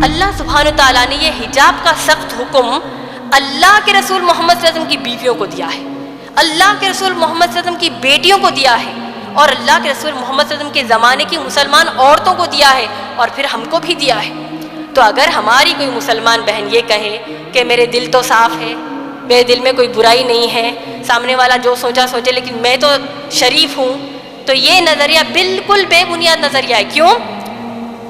اللہ سبحانہ تعالیٰ نے یہ حجاب کا سخت حکم اللہ کے رسول محمد صلی اللہ علیہ وسلم کی بیویوں کو دیا ہے، اللہ کے رسول محمد صلی اللہ علیہ وسلم کی بیٹیوں کو دیا ہے، اور اللہ کے رسول محمد صلی اللہ علیہ وسلم کے زمانے کی مسلمان عورتوں کو دیا ہے، اور پھر ہم کو بھی دیا ہے۔ تو اگر ہماری کوئی مسلمان بہن یہ کہے کہ میرے دل تو صاف ہے، میرے دل میں کوئی برائی نہیں ہے، سامنے والا جو سوچا سوچے لیکن میں تو شریف ہوں، تو یہ نظریہ بالکل بے بنیاد نظریہ ہے۔ کیوں؟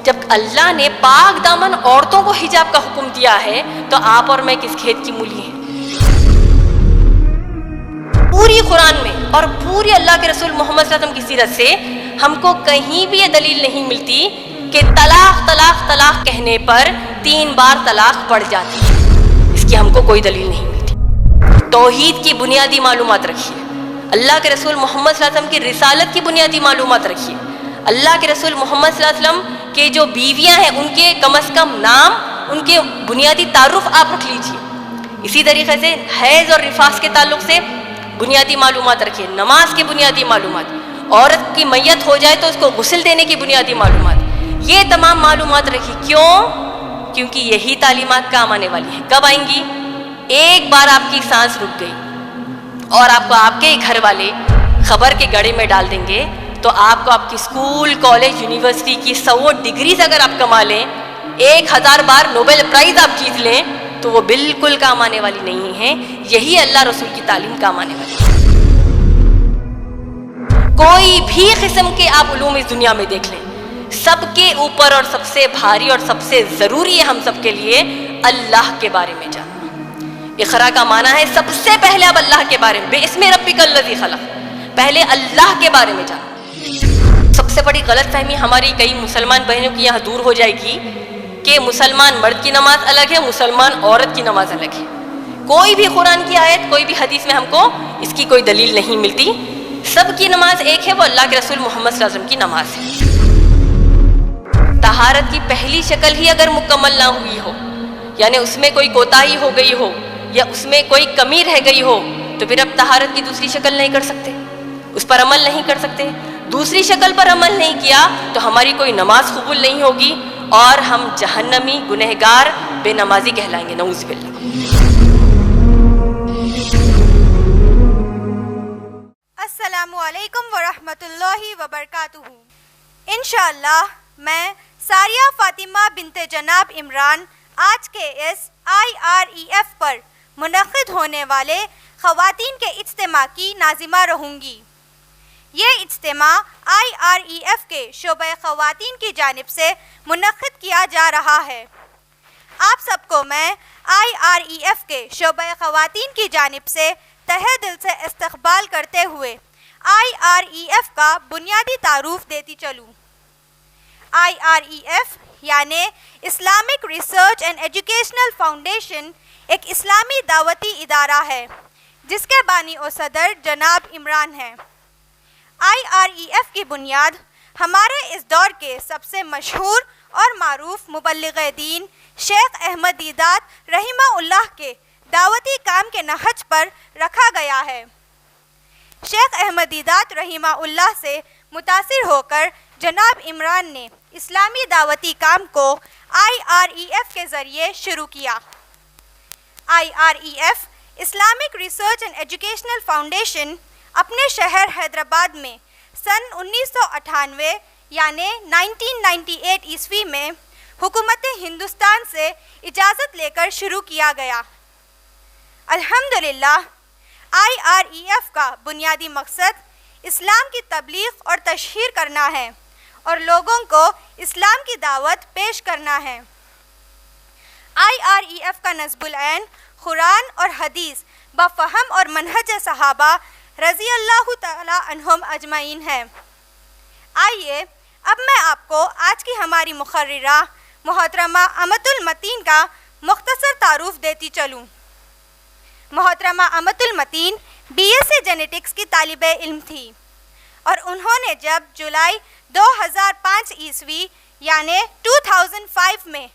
جب اللہ نے پاک دامن عورتوں کو حجاب کا حکم دیا ہے تو آپ اور میں کس کھیت کی مولی ہیں؟ پوری قرآن میں اور پوری اللہ کے رسول محمد صلی اللہ علیہ وسلم کی سیرت سے ہم کو کہیں بھی یہ دلیل نہیں ملتی کہ طلاق طلاق طلاق کہنے پر 3 بار طلاق پڑ جاتی ہے۔ اس کی ہم کو کوئی دلیل نہیں ملتی۔ توحید کی بنیادی معلومات رکھیے، اللہ کے رسول محمد صلی اللہ علیہ وسلم کی رسالت کی بنیادی معلومات رکھیے، اللہ کے رسول محمد صلی اللہ علیہ وسلم کے جو بیویاں ہیں ان کے کم از کم نام، ان کے بنیادی تعارف آپ رکھ لیجیے۔ اسی طریقے سے حیض اور نفاس کے تعلق سے بنیادی معلومات رکھیے، نماز کی بنیادی معلومات، عورت کی میت ہو جائے تو اس کو غسل دینے کی بنیادی معلومات، یہ تمام معلومات رکھیے۔ کیوں؟ کیونکہ یہی تعلیمات کام آنے والی ہیں۔ کب آئیں گی؟ ایک بار آپ کی سانس رک گئی اور آپ کو آپ کے گھر والے خبر کے گڑھے میں ڈال دیں گے تو آپ کو آپ کی اسکول، کالج، یونیورسٹی کی 100 ڈگریز اگر آپ کما لیں، 1000 بار نوبل پرائز آپ جیت لیں، تو وہ بالکل کام آنے والی نہیں ہے۔ یہی اللہ رسول کی تعلیم کام آنے والی ہے۔ کوئی بھی قسم کے آپ علوم اس دنیا میں دیکھ لیں، سب کے اوپر اور سب سے بھاری اور سب سے ضروری ہے ہم سب کے لیے اللہ کے بارے میں جاننا۔ اقرا کا معنی ہے سب سے پہلے اب اللہ کے بارے میں، بِاسْمِ رَبِّكَ الَّذِي خَلَقَ، پہلے اللہ کے بارے میں جاننا۔ سب سے بڑی غلط فہمی ہماری کئی مسلمان بہنوں کی یہاں دور ہو جائے گی کہ مسلمان مرد کی نماز الگ ہے، مسلمان عورت کی نماز الگ ہے۔ کوئی بھی قرآن کی آیت، کوئی بھی حدیث میں ہم کو اس کی کوئی دلیل نہیں ملتی۔ سب کی نماز ایک ہے، وہ اللہ کے رسول محمد صلی اللہ علیہ وسلم کی نماز ہے۔ طہارت کی پہلی شکل ہی اگر مکمل نہ ہوئی ہو، یعنی اس میں کوئی کوتاہی ہو گئی ہو یا اس میں کوئی کمی رہ گئی ہو، تو پھر اب طہارت کی دوسری شکل نہیں کر سکتے، اس پر عمل نہیں کر سکتے۔ دوسری شکل پر عمل نہیں کیا تو ہماری کوئی نماز قبول نہیں ہوگی اور ہم جہنمی گنہگار بے نمازی کہلائیں گے، نعوذ باللہ۔ السلام علیکم ورحمۃ اللہ وبرکاتہ۔ انشاءاللہ میں ساریہ فاطمہ بنت جناب عمران آج کے اس IREF پر منعقد ہونے والے خواتین کے اجتماع کی ناظمہ رہوں گی۔ یہ اجتماع IREF کے شعبہ خواتین کی جانب سے منعقد کیا جا رہا ہے۔ آپ سب کو میں IREF کے شعبہ خواتین کی جانب سے تہہ دل سے استقبال کرتے ہوئے IREF کا بنیادی تعارف دیتی چلوں۔ IREF یعنی Islamic research and educational foundation ایک اسلامی دعوتی ادارہ ہے جس کے بانی و صدر جناب عمران ہیں۔ IREF کی بنیاد ہمارے اس دور کے سب سے مشہور اور معروف مبلغ دین شیخ احمد دیدات رحمہ اللہ کے دعوتی کام کے نہج پر رکھا گیا ہے۔ شیخ احمد دیدات رحمہ اللہ سے متاثر ہو کر جناب عمران نے اسلامی دعوتی کام کو IREF کے ذریعے شروع کیا۔ IREF Islamic research and educational foundation اپنے شہر حیدرآباد میں سن 1998 یعنی 1998 عیسوی میں حکومت ہندوستان سے اجازت لے کر شروع کیا گیا۔ الحمدللہ IREF کا بنیادی مقصد اسلام کی تبلیغ اور تشہیر کرنا ہے اور لوگوں کو اسلام کی دعوت پیش کرنا ہے۔ IREF کا نصب العین قرآن اور حدیث بفہم اور منہج صحابہ رضی اللہ تعالی عنہم اجمعین ہے۔ آئیے اب میں آپ کو آج کی ہماری مقررہ محترمہ امت المتین کا مختصر تعارف دیتی چلوں۔ محترمہ امت المتین BSc جینیٹکس کی طالب علم تھی اور انہوں نے جب جولائی 2005 عیسوی یعنی 2005 میں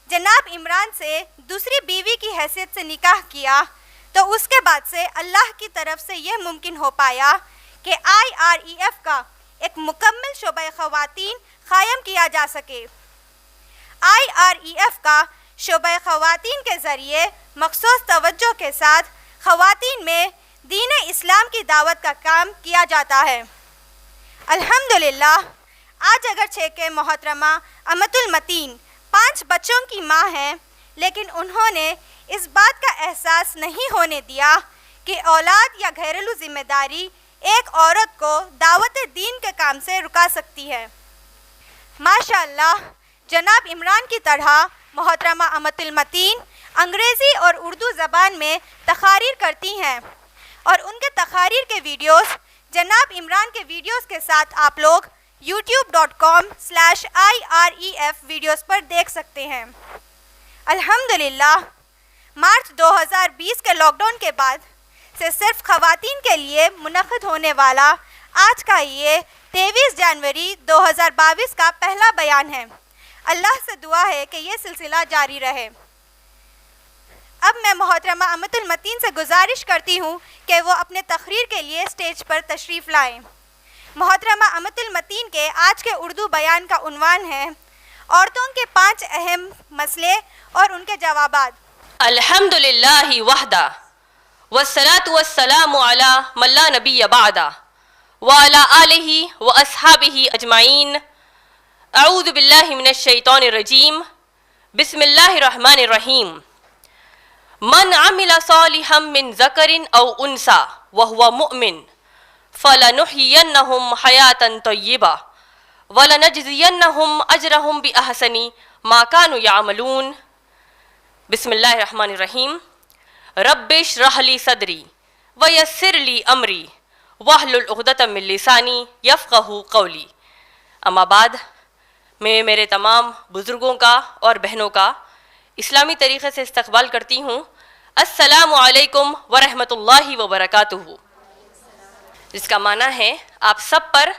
جناب عمران سے دوسری بیوی کی حیثیت سے نکاح کیا تو اس کے بعد سے اللہ کی طرف سے یہ ممکن ہو پایا کہ IREF کا ایک مکمل شعبہ خواتین قائم کیا جا سکے۔ IREF کا شعبہ خواتین کے ذریعے مخصوص توجہ کے ساتھ خواتین میں دین اسلام کی دعوت کا کام کیا جاتا ہے۔ الحمدللہ آج اگرچہ کہ محترمہ امت المتین 5 بچوں کی ماں ہیں، لیکن انہوں نے اس بات کا احساس نہیں ہونے دیا کہ اولاد یا گھریلو ذمہ داری ایک عورت کو دعوت دین کے کام سے رکا سکتی ہے۔ ماشاءاللہ جناب عمران کی طرح محترمہ امت المتین انگریزی اور اردو زبان میں تقاریر کرتی ہیں، اور ان کے تقاریر کے ویڈیوز جناب عمران کے ویڈیوز کے ساتھ آپ لوگ youtube.com/IREF ویڈیوز پر دیکھ سکتے ہیں۔ الحمدللہ مارچ 2020 کے لاک ڈاؤن کے بعد سے صرف خواتین کے لیے منعقد ہونے والا آج کا یہ 23 جنوری 2022 کا پہلا بیان ہے۔ اللہ سے دعا ہے کہ یہ سلسلہ جاری رہے۔ اب میں محترمہ امت المتین سے گزارش کرتی ہوں کہ وہ اپنے تقریر کے لیے اسٹیج پر تشریف لائیں۔ محترمہ امت المتین کے آج کے اردو بیان کا عنوان ہے عورتوں کے 5 اہم مسئلے اور ان کے جوابات۔ الحمدللہ وحدہ والصلاة والسلام علی من لا نبی بعدہ وعلی آلہ واصحابہ اجمعین۔ اعوذ باللہ من الشیطان الرجیم، بسم اللہ الرحمن الرحیم۔ من عمل صالحا من ذکر او انثى وهو مؤمن فلنحيينهم حياة طيبة ولنجزينهم أجرهم بأحسن ما كانوا يعملون۔ بسم اللہ الرحمن الرحیم۔ رب اشرح لي صدری ويسر لي امری واحلل عقدۃ من لسانی یفقہوا قولی۔ اما بعد، میں میرے تمام بزرگوں کا اور بہنوں کا اسلامی طریقے سے استقبال کرتی ہوں۔ السلام علیکم ورحمۃ اللہ وبرکاتہ، جس کا معنی ہے آپ سب پر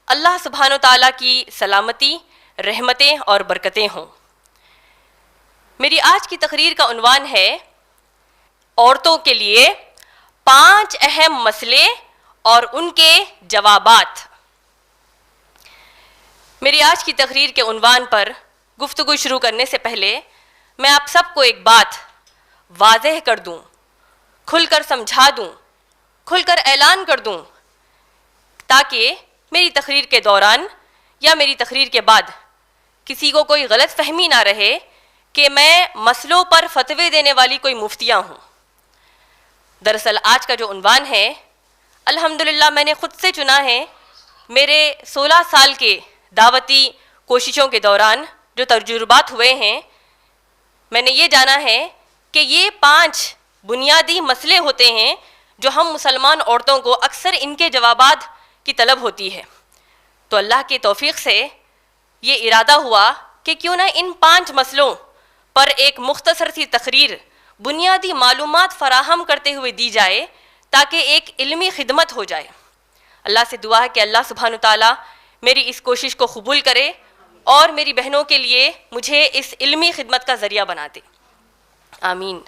اللہ سبحانہ و تعالیٰ کی سلامتی، رحمتیں اور برکتیں ہوں۔ میری آج کی تقریر کا عنوان ہے عورتوں کے لیے 5 اہم مسئلے اور ان کے جوابات۔ میری آج کی تقریر کے عنوان پر گفتگو شروع کرنے سے پہلے میں آپ سب کو ایک بات واضح کر دوں، کھل کر سمجھا دوں، کھل کر اعلان کر دوں، تاکہ میری تقریر کے دوران یا میری تقریر کے بعد کسی کو کوئی غلط فہمی نہ رہے کہ میں مسئلوں پر فتوے دینے والی کوئی مفتیاں ہوں۔ دراصل آج کا جو عنوان ہے الحمدللہ میں نے خود سے چنا ہے۔ میرے 16 سال کے دعوتی کوششوں کے دوران جو تجربات ہوئے ہیں، میں نے یہ جانا ہے کہ یہ 5 بنیادی مسئلے ہوتے ہیں جو ہم مسلمان عورتوں کو اکثر ان کے جوابات کی طلب ہوتی ہے۔ تو اللہ کی توفیق سے یہ ارادہ ہوا کہ کیوں نہ ان 5 مسئلوں پر ایک مختصر سی تقریر بنیادی معلومات فراہم کرتے ہوئے دی جائے، تاکہ ایک علمی خدمت ہو جائے۔ اللہ سے دعا ہے کہ اللہ سبحانہ تعالیٰ میری اس کوشش کو قبول کرے اور میری بہنوں کے لیے مجھے اس علمی خدمت کا ذریعہ بنا دے، آمین۔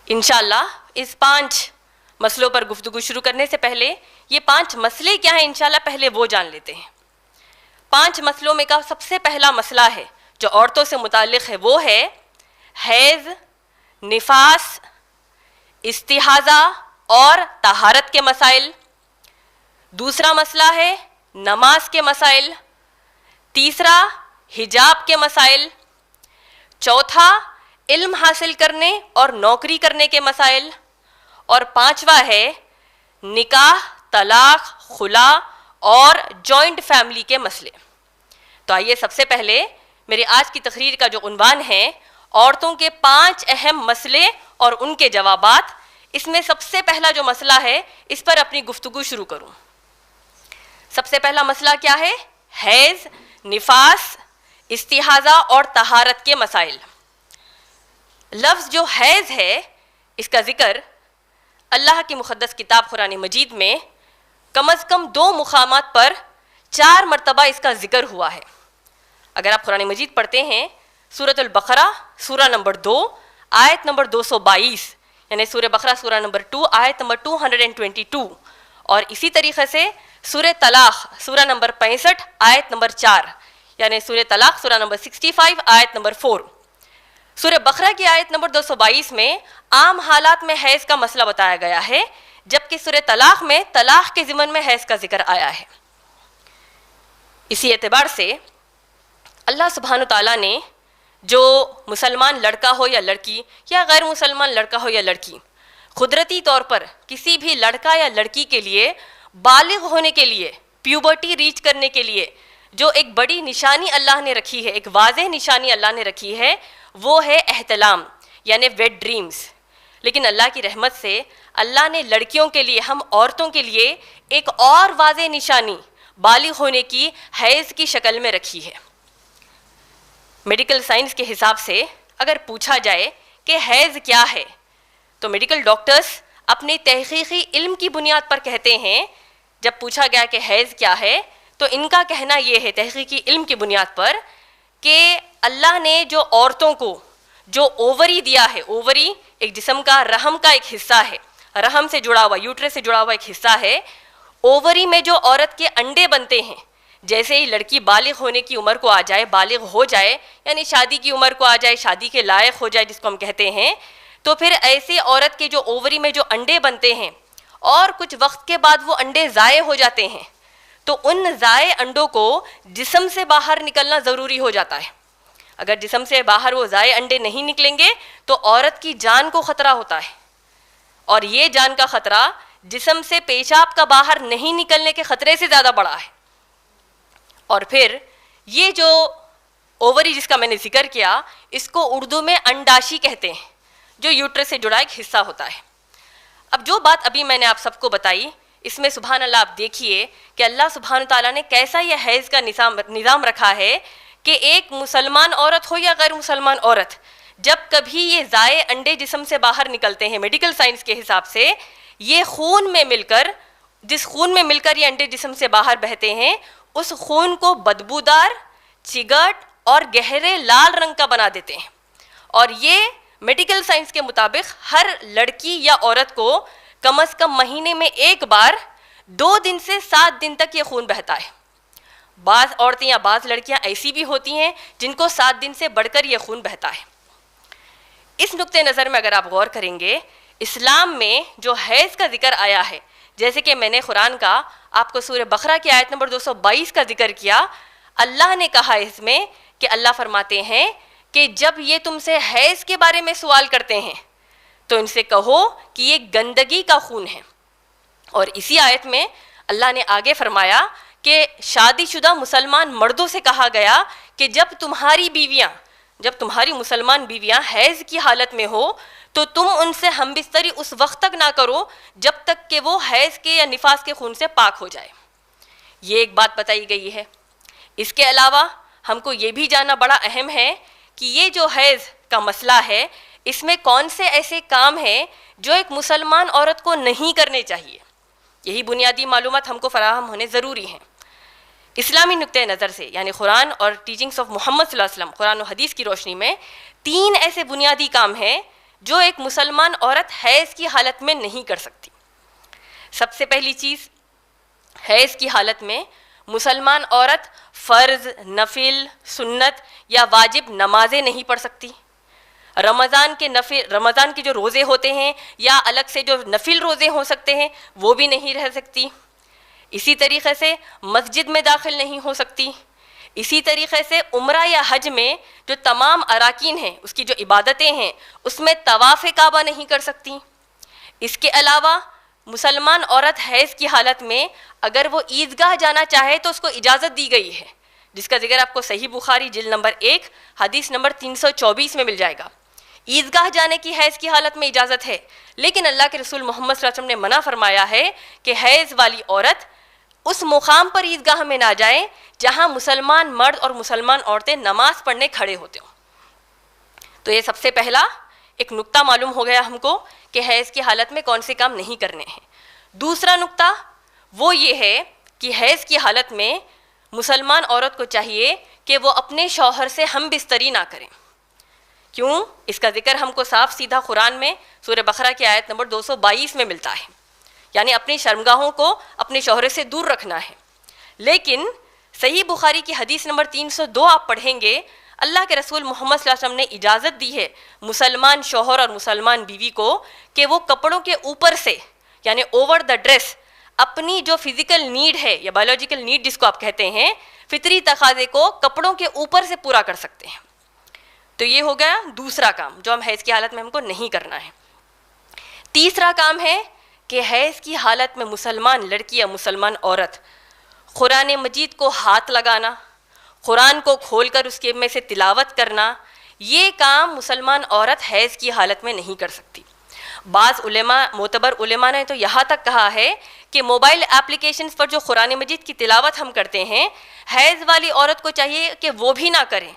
انشاءاللہ اس 5 مسئلوں پر گفتگو شروع کرنے سے پہلے یہ 5 مسئلے کیا ہیں انشاءاللہ پہلے وہ جان لیتے ہیں۔ 5 مسئلوں میں کا سب سے پہلا مسئلہ ہے جو عورتوں سے متعلق ہے، وہ ہے حیض، نفاس، استحاضہ اور طہارت کے مسائل۔ دوسرا مسئلہ ہے نماز کے مسائل۔ تیسرا حجاب کے مسائل۔ چوتھا علم حاصل کرنے اور نوکری کرنے کے مسائل۔ اور 5واں ہے نکاح، طلاق، خلا اور جوائنٹ فیملی کے مسئلے۔ تو آئیے سب سے پہلے میری آج کی تقریر کا جو عنوان ہے عورتوں کے 5 اہم مسئلے اور ان کے جوابات، اس میں سب سے پہلا جو مسئلہ ہے اس پر اپنی گفتگو شروع کروں۔ سب سے پہلا مسئلہ کیا ہے؟ حیض، نفاس، استحاضہ اور طہارت کے مسائل۔ لفظ جو حیض ہے اس کا ذکر اللہ کی مقدس کتاب قرآن مجید میں کم از کم 2 مقامات پر 4 مرتبہ اس کا ذکر ہوا ہے۔ اگر آپ قرآن مجید پڑھتے ہیں سورۃ البقرہ سورہ نمبر 2 آیت نمبر 222، یعنی سورہ بقرہ سورہ نمبر 2 آیت نمبر 222، اور اسی طریقے سے سورہ طلاق سورہ نمبر 65 آیت نمبر 4، یعنی سورہ طلاق سورہ نمبر 65 آیت نمبر 4. سورہ بقرہ کی آیت نمبر 222 میں عام حالات میں حیض کا مسئلہ بتایا گیا ہے، جبکہ سورہ طلاق میں طلاق کے ضمن میں حیض کا ذکر آیا ہے. اسی اعتبار سے اللہ سبحانہ تعالیٰ نے جو مسلمان لڑکا ہو یا لڑکی یا غیر مسلمان لڑکا ہو یا لڑکی، قدرتی طور پر کسی بھی لڑکا یا لڑکی کے لیے بالغ ہونے کے لیے، پیوبرٹی ریچ کرنے کے لیے جو ایک بڑی نشانی اللہ نے رکھی ہے، ایک واضح نشانی اللہ نے رکھی ہے، وہ ہے احتلام یعنی ویٹ ڈریمز. لیکن اللہ کی رحمت سے اللہ نے لڑکیوں کے لیے، ہم عورتوں کے لیے ایک اور واضح نشانی بالغ ہونے کی حیض کی شکل میں رکھی ہے. میڈیکل سائنس کے حساب سے اگر پوچھا جائے کہ حیض کیا ہے تو میڈیکل ڈاکٹرز اپنے تحقیقی علم کی بنیاد پر کہتے ہیں، جب پوچھا گیا کہ حیض کیا ہے تو ان کا کہنا یہ ہے تحقیقی علم کی بنیاد پر کہ اللہ نے جو عورتوں کو جو اووری دیا ہے، اووری ایک جسم کا رحم کا ایک حصہ ہے، رحم سے جڑا ہوا، یوٹرس سے جڑا ہوا ایک حصہ ہے. اووری میں جو عورت کے انڈے بنتے ہیں، جیسے ہی لڑکی بالغ ہونے کی عمر کو آ جائے، بالغ ہو جائے یعنی شادی کی عمر کو آ جائے، شادی کے لائق ہو جائے جس کو ہم کہتے ہیں، تو پھر ایسی عورت کے جو اووری میں جو انڈے بنتے ہیں اور کچھ وقت کے بعد وہ انڈے ضائع ہو جاتے ہیں، تو ان ضائع انڈوں کو جسم سے باہر نکلنا ضروری ہو جاتا ہے. اگر جسم سے باہر وہ ضائع انڈے نہیں نکلیں گے تو عورت کی جان کو خطرہ ہوتا ہے، اور یہ جان کا خطرہ جسم سے پیشاب کا باہر نہیں نکلنے کے خطرے سے زیادہ بڑا ہے. اور پھر یہ جو اووری جس کا میں نے ذکر کیا، اس کو اردو میں انڈاشی کہتے ہیں، جو یوٹرس سے جڑا ایک حصہ ہوتا ہے. اب جو بات ابھی میں نے آپ سب کو بتائی، اس میں سبحان اللہ آپ دیکھیے کہ اللہ سبحانہ تعالیٰ نے کیسا یہ حیض کا نظام رکھا ہے کہ ایک مسلمان عورت ہو یا غیر مسلمان عورت، جب کبھی یہ ضائع انڈے جسم سے باہر نکلتے ہیں، میڈیکل سائنس کے حساب سے یہ خون میں مل کر، جس خون میں مل کر یہ انڈے جسم سے باہر بہتے ہیں، اس خون کو بدبودار، چگٹ اور گہرے لال رنگ کا بنا دیتے ہیں. اور یہ میڈیکل سائنس کے مطابق ہر لڑکی یا عورت کو کم از کم مہینے میں ایک بار 2 دن سے 7 دن تک یہ خون بہتا ہے. بعض عورتیں یا بعض لڑکیاں ایسی بھی ہوتی ہیں جن کو 7 دن سے بڑھ کر یہ خون بہتا ہے. اس نقطۂ نظر میں اگر آپ غور کریں گے، اسلام میں جو حیض کا ذکر آیا ہے، جیسے کہ میں نے قرآن کا آپ کو سورہ بقرہ کی آیت نمبر 222 کا ذکر کیا، اللہ نے کہا اس میں کہ اللہ فرماتے ہیں کہ جب یہ تم سے حیض کے بارے میں سوال کرتے ہیں تو ان سے کہو کہ یہ گندگی کا خون ہے. اور اسی آیت میں اللہ نے آگے فرمایا کہ شادی شدہ مسلمان مردوں سے کہا گیا کہ جب تمہاری مسلمان بیویاں حیض کی حالت میں ہو تو تم ان سے ہم بستری اس وقت تک نہ کرو جب تک کہ وہ حیض کے یا نفاس کے خون سے پاک ہو جائے. یہ ایک بات بتائی گئی ہے. اس کے علاوہ ہم کو یہ بھی جاننا بڑا اہم ہے کہ یہ جو حیض کا مسئلہ ہے، اس میں کون سے ایسے کام ہیں جو ایک مسلمان عورت کو نہیں کرنے چاہیے. یہی بنیادی معلومات ہم کو فراہم ہونے ضروری ہیں. اسلامی نقطۂ نظر سے یعنی قرآن اور ٹیچنگز آف محمد صلی اللہ علیہ وسلم، قرآن و حدیث کی روشنی میں 3 ایسے بنیادی کام ہیں جو ایک مسلمان عورت حیض کی حالت میں نہیں کر سکتی. سب سے پہلی چیز، حیض کی حالت میں مسلمان عورت فرض، نفل، سنت یا واجب نمازیں نہیں پڑھ سکتی. رمضان کے جو روزے ہوتے ہیں یا الگ سے جو نفل روزے ہو سکتے ہیں وہ بھی نہیں رہ سکتی. اسی طریقے سے مسجد میں داخل نہیں ہو سکتی. اسی طریقے سے عمرہ یا حج میں جو تمام اراکین ہیں، اس کی جو عبادتیں ہیں، اس میں طواف کعبہ نہیں کر سکتی. اس کے علاوہ مسلمان عورت حیض کی حالت میں اگر وہ عیدگاہ جانا چاہے تو اس کو اجازت دی گئی ہے، جس کا ذکر آپ کو صحیح بخاری جلد نمبر 1 حدیث نمبر 324 میں مل جائے گا. عیدگاہ جانے کی حیض کی حالت میں اجازت ہے، لیکن اللہ کے رسول محمد صلی اللہ علیہ وسلم نے منع فرمایا ہے کہ حیض والی عورت اس مقام پر عیدگاہ میں نہ جائیں جہاں مسلمان مرد اور مسلمان عورتیں نماز پڑھنے کھڑے ہوتے ہوں. تو یہ سب سے پہلا ایک نقطہ معلوم ہو گیا ہم کو کہ حیض کی حالت میں کون سے کام نہیں کرنے ہیں. دوسرا نقطہ وہ یہ ہے کہ حیض کی حالت میں مسلمان عورت کو چاہیے کہ وہ اپنے شوہر سے ہم بستری نہ کریں. کیوں؟ اس کا ذکر ہم کو صاف سیدھا قرآن میں سورہ بقرہ کی آیت نمبر 222 میں ملتا ہے، یعنی اپنی شرمگاہوں کو اپنے شوہر سے دور رکھنا ہے. لیکن صحیح بخاری کی حدیث نمبر 302 آپ پڑھیں گے، اللہ کے رسول محمد صلی اللہ علیہ وسلم نے اجازت دی ہے مسلمان شوہر اور مسلمان بیوی کو کہ وہ کپڑوں کے اوپر سے، یعنی اوور دا ڈریس، اپنی جو فزیکل نیڈ ہے یا بایولوجیکل نیڈ جس کو آپ کہتے ہیں، فطری تقاضے کو کپڑوں کے اوپر سے پورا کر سکتے ہیں۔ تو یہ ہو گیا دوسرا کام جو ہم حیض کی حالت میں ہم کو نہیں کرنا ہے۔ تیسرا کام ہے کہ حیض کی حالت میں مسلمان لڑکی یا مسلمان عورت قرآن مجید کو ہاتھ لگانا، قرآن کو کھول کر اس کے میں سے تلاوت کرنا، یہ کام مسلمان عورت حیض کی حالت میں نہیں کر سکتی۔ بعض علماء، معتبر علماء نے تو یہاں تک کہا ہے کہ موبائل اپلیکیشنز پر جو قرآن مجید کی تلاوت ہم کرتے ہیں، حیض والی عورت کو چاہیے کہ وہ بھی نہ کریں۔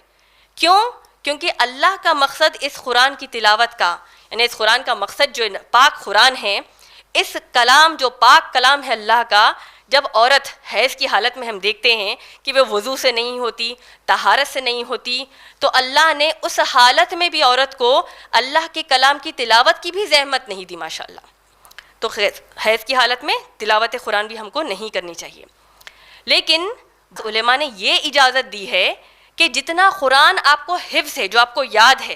کیوں؟ کیونکہ اللہ کا مقصد اس قرآن کی تلاوت کا، یعنی اس قرآن کا مقصد جو پاک قرآن ہے، اس کلام جو پاک کلام ہے اللہ کا، جب عورت حیض کی حالت میں ہم دیکھتے ہیں کہ وہ وضو سے نہیں ہوتی، طہارت سے نہیں ہوتی، تو اللہ نے اس حالت میں بھی عورت کو اللہ کے کلام کی تلاوت کی بھی زحمت نہیں دی ماشاءاللہ۔ تو حیض کی حالت میں تلاوت قرآن بھی ہم کو نہیں کرنی چاہیے۔ لیکن علماء نے یہ اجازت دی ہے کہ جتنا قرآن آپ کو حفظ ہے، جو آپ کو یاد ہے،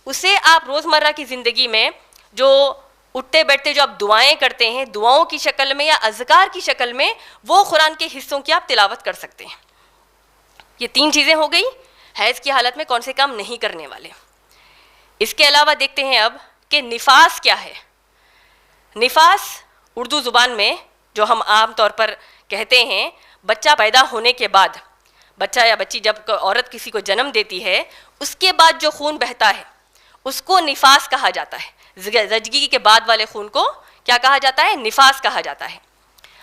اسے آپ روزمرہ کی زندگی میں جو اٹھتے بیٹھتے جو آپ دعائیں کرتے ہیں، دعاؤں کی شکل میں یا اذکار کی شکل میں، وہ قرآن کے حصوں کی آپ تلاوت کر سکتے ہیں۔ یہ 3 چیزیں ہو گئی حیض کی حالت میں کون سے کام نہیں کرنے والے۔ اس کے علاوہ دیکھتے ہیں اب کہ نفاس کیا ہے۔ نفاس اردو زبان میں جو ہم عام طور پر کہتے ہیں، بچہ پیدا ہونے کے بعد، بچہ یا بچی جب عورت کسی کو جنم دیتی ہے، اس کے بعد جو خون بہتا ہے اس کو نفاس کہا جاتا ہے۔ زچگی کے بعد والے خون کو کیا کہا جاتا ہے؟ نفاس کہا جاتا ہے۔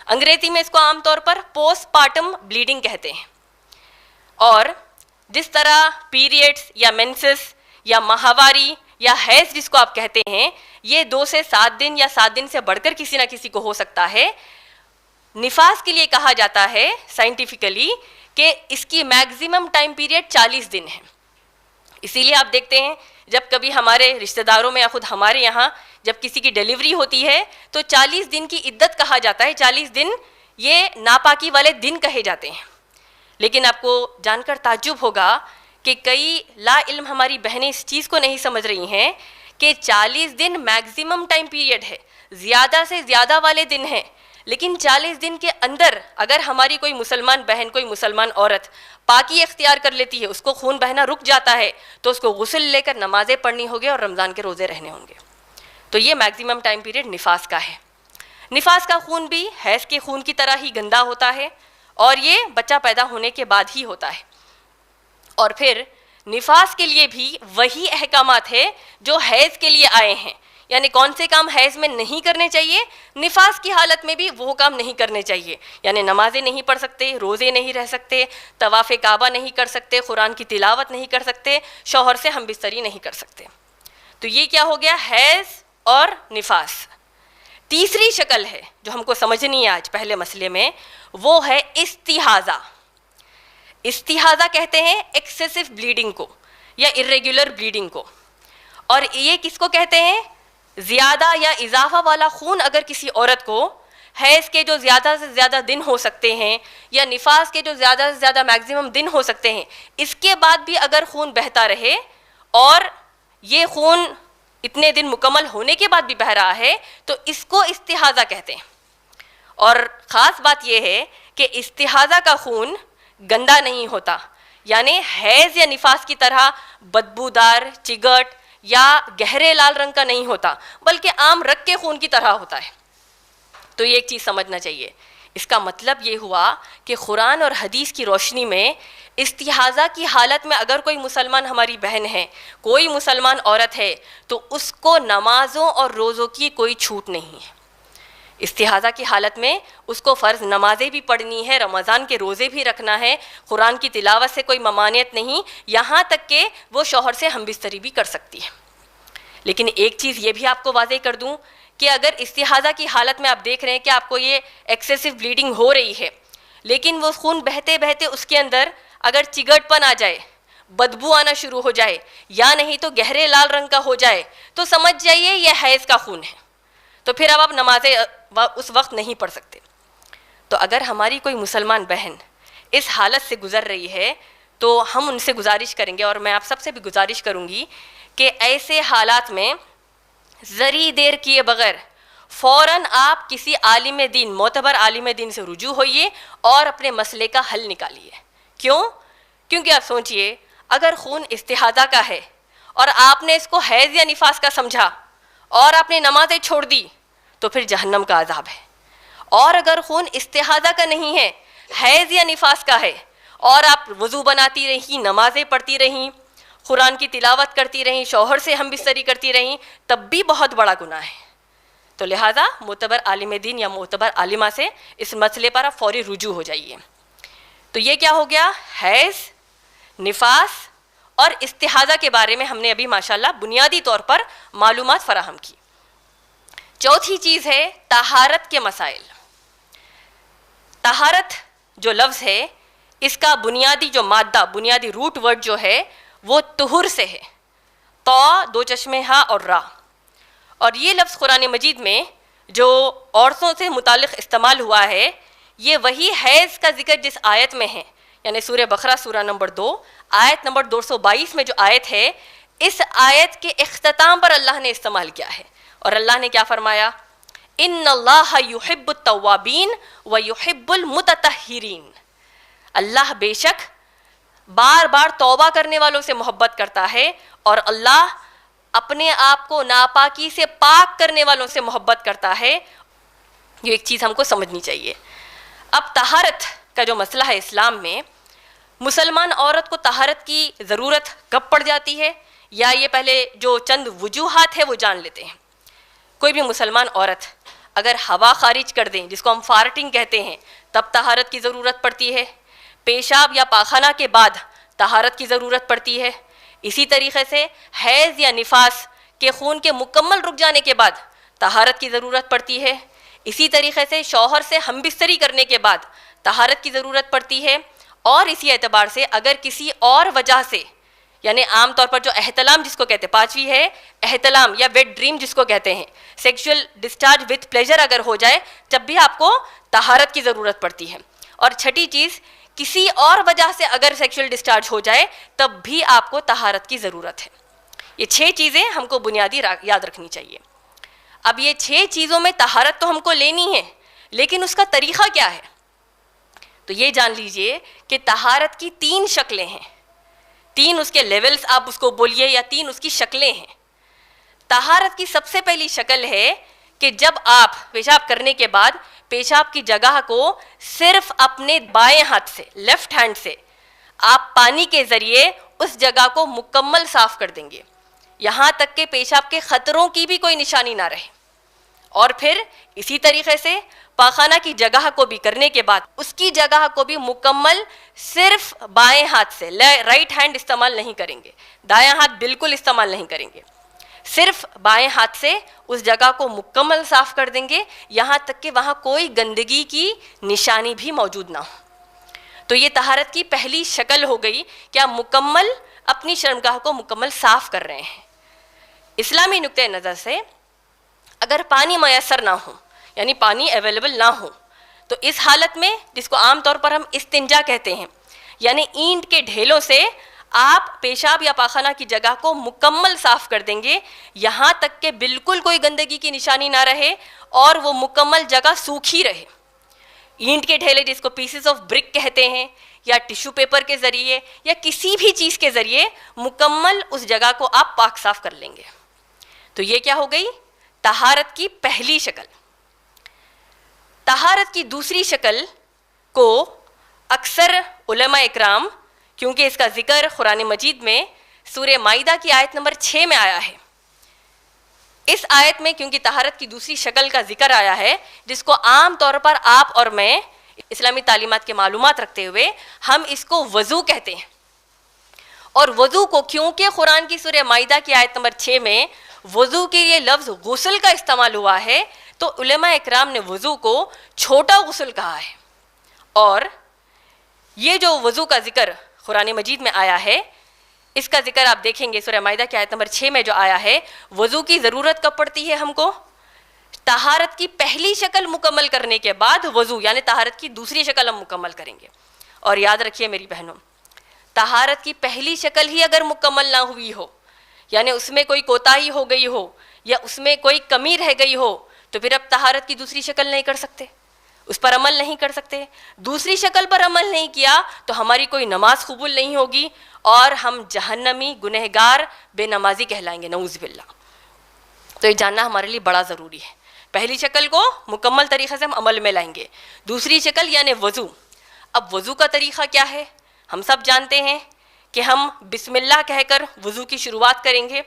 انگریزی میں اس کو عام طور پر پوسٹ پارٹم بلیڈنگ کہتے ہیں۔ اور جس طرح پیریڈز یا مینسس یا ماہواری یا حیض جس کو آپ کہتے ہیں، یہ 2 سے 7 دن یا 7 دن سے بڑھ کر کسی نہ کسی کو ہو سکتا ہے، نفاس کے لیے کہا جاتا ہے سائنٹیفکلی کہ اس کی میگزیمم ٹائم پیریڈ 40 دن ہے۔ اسی لیے آپ دیکھتے ہیں جب کبھی ہمارے رشتہ داروں میں یا خود ہمارے یہاں جب کسی کی ڈیلیوری ہوتی ہے تو 40 دن کی عدت کہا جاتا ہے۔ 40 دن یہ ناپاکی والے دن کہے جاتے ہیں۔ لیکن آپ کو جان کر تعجب ہوگا کہ کئی لا علم ہماری بہنیں اس چیز کو نہیں سمجھ رہی ہیں کہ 40 دن میگزیمم ٹائم پیریڈ ہے، زیادہ سے زیادہ والے دن ہیں، لیکن 40 دن کے اندر اگر ہماری کوئی مسلمان بہن، کوئی مسلمان عورت پاکی اختیار کر لیتی ہے، اس کو خون بہنا رک جاتا ہے، تو اس کو غسل لے کر نمازیں پڑھنی ہوگی اور رمضان کے روزے رہنے ہوں گے۔ تو یہ میگزیمم ٹائم پیریڈ نفاس کا ہے۔ نفاس کا خون بھی حیض کے خون کی طرح ہی گندا ہوتا ہے اور یہ بچہ پیدا ہونے کے بعد ہی ہوتا ہے۔ اور پھر نفاس کے لیے بھی وہی احکامات ہیں جو حیض کے لیے آئے ہیں، یعنی کون سے کام حیض میں نہیں کرنے چاہیے، نفاس کی حالت میں بھی وہ کام نہیں کرنے چاہیے، یعنی نمازیں نہیں پڑھ سکتے، روزے نہیں رہ سکتے، طواف کعبہ نہیں کر سکتے، قرآن کی تلاوت نہیں کر سکتے، شوہر سے ہم بستری نہیں کر سکتے۔ تو یہ کیا ہو گیا؟ حیض اور نفاس۔ تیسری شکل ہے جو ہم کو سمجھنی ہے آج پہلے مسئلے میں، وہ ہے استحاضہ۔ استحاضہ کہتے ہیں ایکسیسو بلیڈنگ کو یا irregular بلیڈنگ کو۔ اور یہ کس کو کہتے ہیں؟ زیادہ یا اضافہ والا خون اگر کسی عورت کو حیض کے جو زیادہ سے زیادہ دن ہو سکتے ہیں یا نفاس کے جو زیادہ سے زیادہ میگزیمم دن ہو سکتے ہیں، اس کے بعد بھی اگر خون بہتا رہے اور یہ خون اتنے دن مکمل ہونے کے بعد بھی بہہ رہا ہے تو اس کو استحاضہ کہتے ہیں۔ اور خاص بات یہ ہے کہ استحاضہ کا خون گندا نہیں ہوتا، یعنی حیض یا نفاس کی طرح بدبودار، چگٹ یا گہرے لال رنگ کا نہیں ہوتا، بلکہ عام رگ کے خون کی طرح ہوتا ہے۔ تو یہ ایک چیز سمجھنا چاہیے۔ اس کا مطلب یہ ہوا کہ قرآن اور حدیث کی روشنی میں استحاضہ کی حالت میں اگر کوئی مسلمان ہماری بہن ہے، کوئی مسلمان عورت ہے، تو اس کو نمازوں اور روزوں کی کوئی چھوٹ نہیں ہے۔ استحاضہ کی حالت میں اس کو فرض نمازیں بھی پڑھنی ہے، رمضان کے روزے بھی رکھنا ہے، قرآن کی تلاوت سے کوئی ممانعت نہیں، یہاں تک کہ وہ شوہر سے ہم بستری بھی کر سکتی ہے۔ لیکن ایک چیز یہ بھی آپ کو واضح کر دوں کہ اگر استحاضہ کی حالت میں آپ دیکھ رہے ہیں کہ آپ کو یہ ایکسیسو بلیڈنگ ہو رہی ہے، لیکن وہ خون بہتے بہتے اس کے اندر اگر چگٹ پن آ جائے، بدبو آنا شروع ہو جائے، یا نہیں تو گہرے لال رنگ کا ہو جائے، تو سمجھ جائیے یہ حیض کا خون ہے، تو پھر اب آپ نمازیں اس وقت نہیں پڑھ سکتے۔ تو اگر ہماری کوئی مسلمان بہن اس حالت سے گزر رہی ہے تو ہم ان سے گزارش کریں گے، اور میں آپ سب سے بھی گزارش کروں گی کہ ایسے حالات میں ذری دیر کیے بغیر فوراً آپ کسی عالم دین، معتبر عالم دین سے رجوع ہوئیے اور اپنے مسئلے کا حل نکالیے۔ کیوں؟ کیونکہ آپ سوچئے، اگر خون استحاضہ کا ہے اور آپ نے اس کو حیض یا نفاس کا سمجھا اور آپ نے نمازیں چھوڑ دی تو پھر جہنم کا عذاب ہے، اور اگر خون استحاضہ کا نہیں ہے، حیض یا نفاس کا ہے، اور آپ وضو بناتی رہیں، نمازیں پڑھتی رہیں، قرآن کی تلاوت کرتی رہیں، شوہر سے ہم بستری کرتی رہیں، تب بھی بہت بڑا گناہ ہے۔ تو لہٰذا معتبر عالم دین یا معتبر عالمہ سے اس مسئلے پر آپ فوری رجوع ہو جائیے۔ تو یہ کیا ہو گیا؟ حیض، نفاس اور استحاضہ کے بارے میں ہم نے ابھی ماشاءاللہ بنیادی طور پر معلومات فراہم کی۔ چوتھی چیز ہے طہارت کے مسائل۔ طہارت جو لفظ ہے، اس کا بنیادی جو مادہ، بنیادی روٹ ورڈ جو ہے وہ طہور سے ہے، تو دو چشمے ہا اور را، اور یہ لفظ قرآن مجید میں جو عورتوں سے متعلق استعمال ہوا ہے، یہ وہی حیض کا ذکر جس آیت میں ہے، یعنی سورہ بقرہ سورہ نمبر 2 آیت نمبر 222 میں جو آیت ہے، اس آیت کے اختتام پر اللہ نے استعمال کیا ہے، اور اللہ نے کیا فرمایا؟ ان اللہ یحب التوابین ویحب المتطہرین، اللہ بے شک بار بار توبہ کرنے والوں سے محبت کرتا ہے، اور اللہ اپنے آپ کو ناپاکی سے پاک کرنے والوں سے محبت کرتا ہے۔ یہ ایک چیز ہم کو سمجھنی چاہیے۔ اب طہارت کا جو مسئلہ ہے اسلام میں، مسلمان عورت کو طہارت کی ضرورت کب پڑ جاتی ہے، یا یہ پہلے جو چند وجوہات ہے وہ جان لیتے ہیں۔ کوئی بھی مسلمان عورت اگر ہوا خارج کر دیں، جس کو ہم فارٹنگ کہتے ہیں، تب طہارت کی ضرورت پڑتی ہے۔ پیشاب یا پاخانہ کے بعد طہارت کی ضرورت پڑتی ہے۔ اسی طریقے سے حیض یا نفاس کے خون کے مکمل رک جانے کے بعد طہارت کی ضرورت پڑتی ہے۔ اسی طریقے سے شوہر سے ہم بستری کرنے کے بعد طہارت کی ضرورت پڑتی ہے، اور اسی اعتبار سے اگر کسی اور وجہ سے، یعنی عام طور پر جو احتلام جس کو کہتے ہیں، پانچویں ہے احتلام یا ویٹ ڈریم جس کو کہتے ہیں، سیکشل ڈسچارج وتھ پلیجر اگر ہو جائے تب بھی آپ کو طہارت کی ضرورت پڑتی ہے۔ اور چھٹی چیز، کسی اور وجہ سے اگر سیکشل ڈسچارج ہو جائے تب بھی آپ کو طہارت کی ضرورت ہے۔ یہ 6 چیزیں ہم کو بنیادی یاد رکھنی چاہیے۔ اب یہ 6 چیزوں میں طہارت تو ہم کو لینی ہے، لیکن اس کا طریقہ کیا ہے؟ تو یہ جان لیجئے کہ طہارت کی 3 شکلیں ہیں، 3 اس کے لیولز آپ اس کو بولیے، یا 3 اس کی شکلیں ہیں۔ طہارت کی سب سے پہلی شکل ہے کہ جب آپ پیشاب کرنے کے بعد پیشاب کی جگہ کو صرف اپنے بائیں ہاتھ سے، لیفٹ ہینڈ سے، آپ پانی کے ذریعے اس جگہ کو مکمل صاف کر دیں گے، یہاں تک کہ پیشاب کے خطروں کی بھی کوئی نشانی نہ رہے۔ اور پھر اسی طریقے سے پاخانہ کی جگہ کو بھی کرنے کے بعد اس کی جگہ کو بھی مکمل صرف بائیں ہاتھ سے، رائٹ ہینڈ استعمال نہیں کریں گے، دایاں ہاتھ بالکل استعمال نہیں کریں گے، صرف بائیں ہاتھ سے اس جگہ کو مکمل صاف کر دیں گے، یہاں تک کہ وہاں کوئی گندگی کی نشانی بھی موجود نہ ہو۔ تو یہ طہارت کی پہلی شکل ہو گئی کہ آپ مکمل اپنی شرمگاہ کو مکمل صاف کر رہے ہیں۔ اسلامی نقطۂ نظر سے اگر پانی میسر نہ ہو، یعنی پانی اویلیبل نہ ہو، تو اس حالت میں، جس کو عام طور پر ہم استنجا کہتے ہیں، یعنی اینٹ کے ڈھیلوں سے آپ پیشاب یا پاخانہ کی جگہ کو مکمل صاف کر دیں گے، یہاں تک کہ بالکل کوئی گندگی کی نشانی نہ رہے اور وہ مکمل جگہ سوکھی رہے۔ اینٹ کے ڈھیلے جس کو پیسز آف برک کہتے ہیں، یا ٹیشو پیپر کے ذریعے یا کسی بھی چیز کے ذریعے مکمل اس جگہ کو آپ پاک صاف کر لیں گے۔ تو یہ کیا ہو گئی؟ طہارت کی پہلی شکل۔ طہارت کی دوسری شکل کو اکثر علماء اکرام، کیونکہ اس کا ذکر قرآن مجید میں سورہ مائدہ کی آیت نمبر 6 میں آیا ہے، اس آیت میں کیونکہ طہارت کی دوسری شکل کا ذکر آیا ہے، جس کو عام طور پر آپ اور میں اسلامی تعلیمات کے معلومات رکھتے ہوئے ہم اس کو وضو کہتے ہیں۔ اور وضو کو کیونکہ قرآن کی سورہ مائدہ کی آیت نمبر 6 میں وضو کے لیے لفظ غسل کا استعمال ہوا ہے، تو علماء اکرام نے وضو کو چھوٹا غسل کہا ہے۔ اور یہ جو وضو کا ذکر قرآن مجید میں آیا ہے، اس کا ذکر آپ دیکھیں گے سورہ مائدہ کی آیت نمبر 6 میں جو آیا ہے، وضو کی ضرورت کب پڑتی ہے ہم کو؟ طہارت کی پہلی شکل مکمل کرنے کے بعد وضو، یعنی طہارت کی دوسری شکل ہم مکمل کریں گے۔ اور یاد رکھیے میری بہنوں، طہارت کی پہلی شکل ہی اگر مکمل نہ ہوئی ہو، یعنی اس میں کوئی کوتاہی ہو گئی ہو یا اس میں کوئی کمی رہ گئی ہو، تو پھر اب طہارت کی دوسری شکل نہیں کر سکتے، اس پر عمل نہیں کر سکتے. دوسری شکل پر عمل نہیں کیا تو ہماری کوئی نماز قبول نہیں ہوگی اور ہم جہنمی گنہگار بے نمازی کہلائیں گے، نعوذ باللہ. تو یہ جاننا ہمارے لیے بڑا ضروری ہے. پہلی شکل کو مکمل طریقے سے ہم عمل میں لائیں گے. دوسری شکل یعنی وضو. اب وضو کا طریقہ کیا ہے؟ ہم سب جانتے ہیں کہ ہم بسم اللہ کہہ کر وضو کی شروعات کریں گے.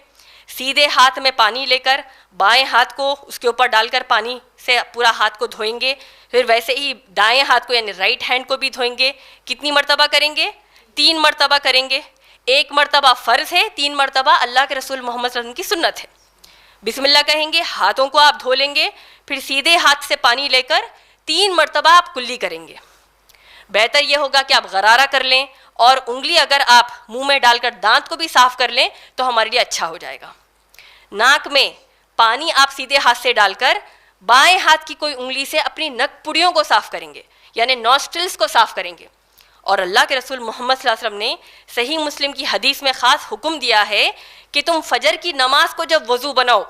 سیدھے ہاتھ میں پانی لے کر بائیں ہاتھ کو اس کے اوپر ڈال کر پانی سے پورا ہاتھ کو دھوئیں گے. پھر ویسے ہی دائیں ہاتھ کو یعنی رائٹ ہینڈ کو بھی دھوئیں گے. کتنی مرتبہ کریں گے؟ 3 مرتبہ کریں گے. 1 مرتبہ فرض ہے، 3 مرتبہ اللہ کے رسول محمد صلی اللہ علیہ وسلم کی سنت ہے. بسم اللہ کہیں گے، ہاتھوں کو آپ دھو لیں گے، پھر سیدھے ہاتھ سے پانی لے کر 3 مرتبہ آپ کلی کریں گے. بہتر یہ ہوگا کہ آپ غرارہ کر لیں اور انگلی اگر آپ منہ میں ڈال کر دانت کو بھی صاف کر لیں تو ہمارے لیے اچھا ہو جائے گا. ناک میں پانی آپ سیدھے ہاتھ سے ڈال کر بائیں ہاتھ کی کوئی انگلی سے اپنی نک پڑیوں کو صاف کریں گے، یعنی نوسٹرلز کو صاف کریں گے. اور اللہ کے رسول محمد صلی اللہ علیہ وسلم نے صحیح مسلم کی حدیث میں خاص حکم دیا ہے کہ تم فجر کی نماز کو جب وضو بناؤ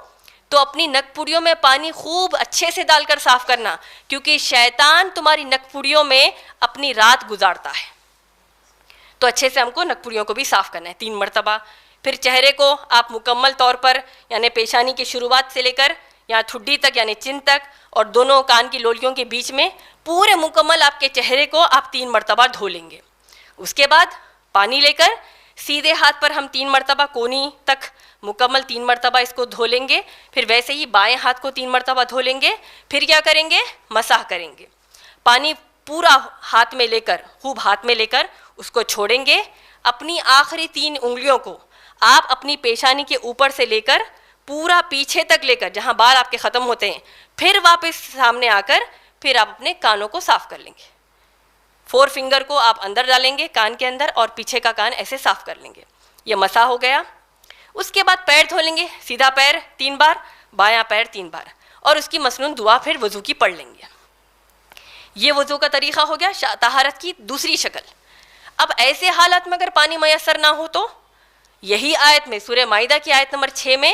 تو اپنی نک پڑیوں میں پانی خوب اچھے سے ڈال کر صاف کرنا، کیونکہ شیطان تمہاری نک پڑیوں میں اپنی رات گزارتا ہے. تو اچھے سے ہم کو نک پڑیوں کو بھی صاف کرنا ہے 3 مرتبہ. پھر چہرے کو آپ مکمل طور پر یعنی پیشانی کی شروعات سے لے کر یہاں ٹھڈی تک یعنی چن تک اور دونوں کان کی لولیوں کے بیچ میں پورے مکمل آپ کے چہرے کو آپ 3 مرتبہ دھو لیں گے. اس کے بعد پانی لے کر سیدھے ہاتھ پر ہم 3 مرتبہ کونی تک مکمل 3 مرتبہ اس کو دھو لیں گے. پھر ویسے ہی بائیں ہاتھ کو 3 مرتبہ دھو لیں گے. پھر کیا کریں گے؟ مسح کریں گے. پانی پورا ہاتھ میں لے کر خوب ہاتھ میں لے کر اس کو چھوڑیں گے. اپنی آخری 3 انگلیوں کو آپ اپنی پیشانی کے اوپر سے لے کر پورا پیچھے تک لے کر جہاں بال آپ کے ختم ہوتے ہیں پھر واپس سامنے آ کر پھر آپ اپنے کانوں کو صاف کر لیں گے. 4 فنگر کو آپ اندر ڈالیں گے کان کے اندر اور پیچھے کا کان ایسے صاف کر لیں گے. یہ مسح ہو گیا. اس کے بعد پیر دھو لیں گے. سیدھا پیر 3 بار، بایاں پیر 3 بار اور اس کی مسنون دعا پھر وضو کی پڑھ لیں گے. یہ وضو کا طریقہ ہو گیا طہارت کی دوسری شکل. اب ایسے حالات میں اگر پانی میسر نہ ہو تو یہی آیت میں سورہ مائدہ کی آیت نمبر 6 میں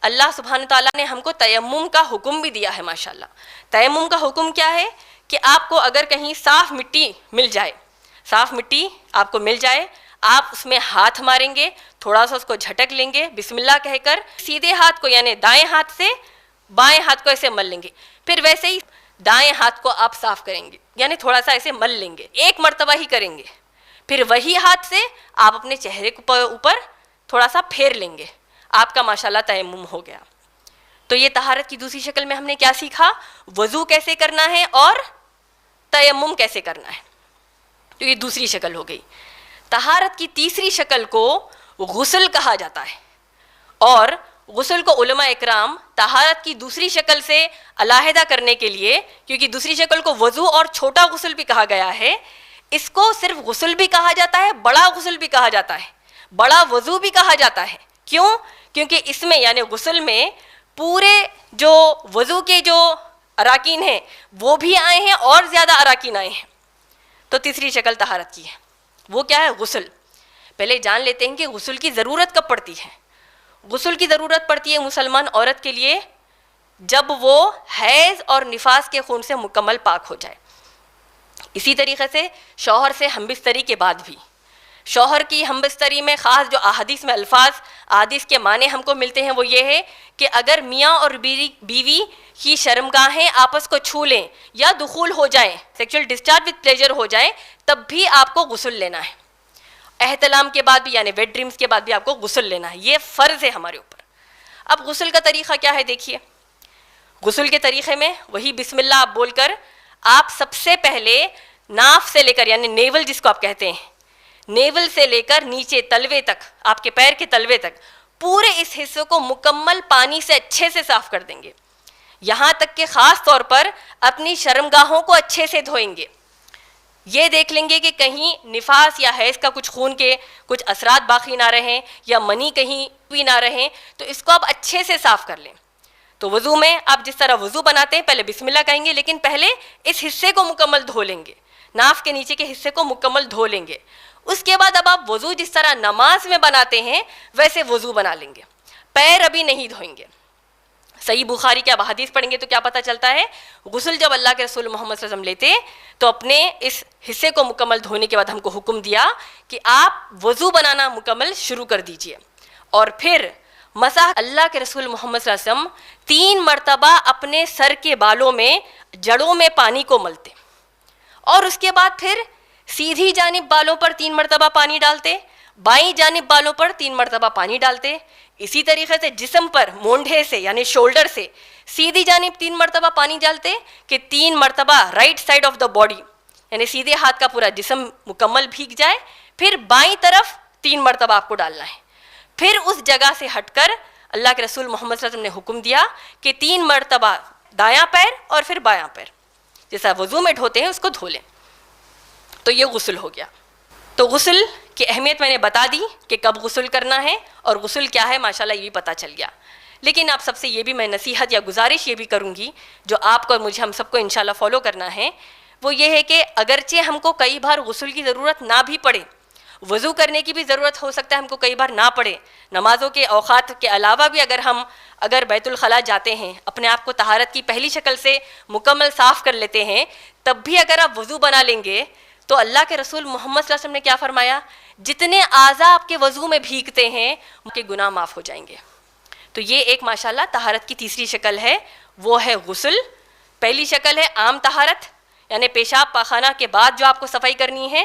اللہ سبحانہ تعالیٰ نے ہم کو تیمم کا حکم بھی دیا ہے. ماشاءاللہ تیمم کا حکم کیا ہے کہ آپ کو اگر کہیں صاف مٹی مل جائے، صاف مٹی آپ کو مل جائے، آپ اس میں ہاتھ ماریں گے، تھوڑا سا اس کو جھٹک لیں گے بسم اللہ کہہ کر، سیدھے ہاتھ کو یعنی دائیں ہاتھ سے بائیں ہاتھ کو ایسے مل لیں گے. پھر ویسے ہی دائیں ہاتھ کو آپ صاف کریں گے یعنی تھوڑا سا ایسے مل لیں گے. 1 مرتبہ ہی کریں گے. پھر وہی ہاتھ سے آپ اپنے چہرے کے اوپر تھوڑا سا پھیر لیں گے. آپ کا ماشاءاللہ تیمم ہو گیا. تو یہ طہارت کی دوسری شکل میں ہم نے کیا سیکھا؟ وضو کیسے کرنا ہے اور تیمم کیسے کرنا ہے. تو یہ دوسری شکل ہو گئی. طہارت کی تیسری شکل کو غسل کہا جاتا ہے اور غسل کو علماء اکرام طہارت کی دوسری شکل سے علیحدہ کرنے کے لیے، کیونکہ دوسری شکل کو وضو اور چھوٹا غسل بھی کہا گیا ہے، اس کو صرف غسل بھی کہا جاتا ہے، بڑا غسل بھی کہا جاتا ہے، بڑا وضو بھی کہا جاتا ہے. کیوں؟ کیونکہ اس میں یعنی غسل میں پورے جو وضو کے جو اراکین ہیں وہ بھی آئے ہیں اور زیادہ اراکین آئے ہیں. تو تیسری شکل طہارت کی ہے، وہ کیا ہے؟ غسل. پہلے جان لیتے ہیں کہ غسل کی ضرورت کب پڑتی ہے. غسل کی ضرورت پڑتی ہے مسلمان عورت کے لیے جب وہ حیض اور نفاس کے خون سے مکمل پاک ہو جائے. اسی طریقے سے شوہر سے ہمبستری کے بعد بھی. شوہر کی ہمبستری میں خاص جو احادیث میں الفاظ احادیث کے معنی ہم کو ملتے ہیں وہ یہ ہے کہ اگر میاں اور بیوی کی شرمگاہیں آپس کو چھو لیں یا دخول ہو جائیں، سیکشل ڈسچارج وتھ پلیجر ہو جائیں، تب بھی آپ کو غسل لینا ہے. احتلام کے بعد بھی یعنی ویٹ ڈریمز کے بعد بھی آپ کو غسل لینا ہے. یہ فرض ہے ہمارے اوپر. اب غسل کا طریقہ کیا ہے دیکھیے. غسل کے طریقے میں وہی بسم اللہ آپ بول کر آپ سب سے پہلے ناف سے لے کر یعنی نیول جس کو آپ کہتے ہیں، نیول سے لے کر نیچے تلوے تک، آپ کے پیر کے تلوے تک پورے اس حصے کو مکمل پانی سے اچھے سے صاف کر دیں گے. یہاں تک کہ خاص طور پر اپنی شرمگاہوں کو اچھے سے دھوئیں گے. یہ دیکھ لیں گے کہ کہیں نفاس یا حیض کا کچھ خون کے کچھ اثرات باقی نہ رہیں یا منی کہیں بھی نہ رہیں، تو اس کو آپ اچھے سے صاف کر لیں. تو وضو میں آپ جس طرح وضو بناتے ہیں پہلے بسم اللہ کہیں گے، لیکن پہلے اس حصے کو مکمل دھو لیں گے ناف کے نیچے کے حصے کو مکمل دھو لیں گے. اس کے بعد اب آپ وضو جس طرح نماز میں بناتے ہیں ویسے وضو بنا لیں گے. پیر ابھی نہیں دھوئیں گے. صحیح بخاری کے اب حدیث پڑھیں گے تو کیا پتہ چلتا ہے, غسل جب اللہ کے رسول محمد صلی اللہ علیہ وسلم لیتے تو اپنے اس حصے کو مکمل دھونے کے بعد ہم کو حکم دیا کہ آپ وضو بنانا مکمل شروع کر دیجئے. اور پھر مسح اللہ کے رسول محمد صلی اللہ علیہ وسلم 3 مرتبہ اپنے سر کے بالوں میں جڑوں میں پانی کو ملتے, اور اس کے بعد پھر سیدھی جانب بالوں پر 3 مرتبہ پانی ڈالتے, بائیں جانب بالوں پر 3 مرتبہ پانی ڈالتے. اسی طریقے سے جسم پر مونڈھے سے یعنی شولڈر سے سیدھی جانب 3 مرتبہ پانی ڈالتے کہ 3 مرتبہ right side of the body یعنی سیدھے ہاتھ کا پورا جسم مکمل بھیگ جائے. پھر بائیں طرف 3 مرتبہ آپ کو ڈالنا ہے. پھر اس جگہ سے ہٹ کر اللہ کے رسول محمد صلی اللہ علیہ وسلم نے حکم دیا کہ 3 مرتبہ دایاں پیر اور پھر بایاں پیر جیسا وضو میں دھوتے ہیں اس کو دھو لیں. تو یہ غسل ہو گیا. تو غسل کی اہمیت میں نے بتا دی کہ کب غسل کرنا ہے اور غسل کیا ہے, ماشاءاللہ یہ بھی پتہ چل گیا. لیکن آپ سب سے یہ بھی میں نصیحت یا گزارش یہ بھی کروں گی جو آپ کو اور مجھے ہم سب کو انشاءاللہ فالو کرنا ہے, وہ یہ ہے کہ اگرچہ ہم کو کئی بار غسل کی ضرورت نہ بھی پڑے, وضو کرنے کی بھی ضرورت ہو سکتا ہے ہم کو کئی بار نہ پڑے, نمازوں کے اوقات کے علاوہ بھی اگر بیت الخلاء جاتے ہیں اپنے آپ کو طہارت کی پہلی شکل سے مکمل صاف کر لیتے ہیں, تب بھی اگر آپ وضو بنا لیں گے تو اللہ کے رسول محمد صلی اللہ علیہ وسلم نے کیا فرمایا, جتنے اعضاء آپ کے وضو میں بھیگتے ہیں ان کے گناہ معاف ہو جائیں گے. تو یہ ایک ماشاءاللہ طہارت کی تیسری شکل ہے, وہ ہے غسل. پہلی شکل ہے عام طہارت یعنی پیشاب پاخانہ کے بعد جو آپ کو صفائی کرنی ہے.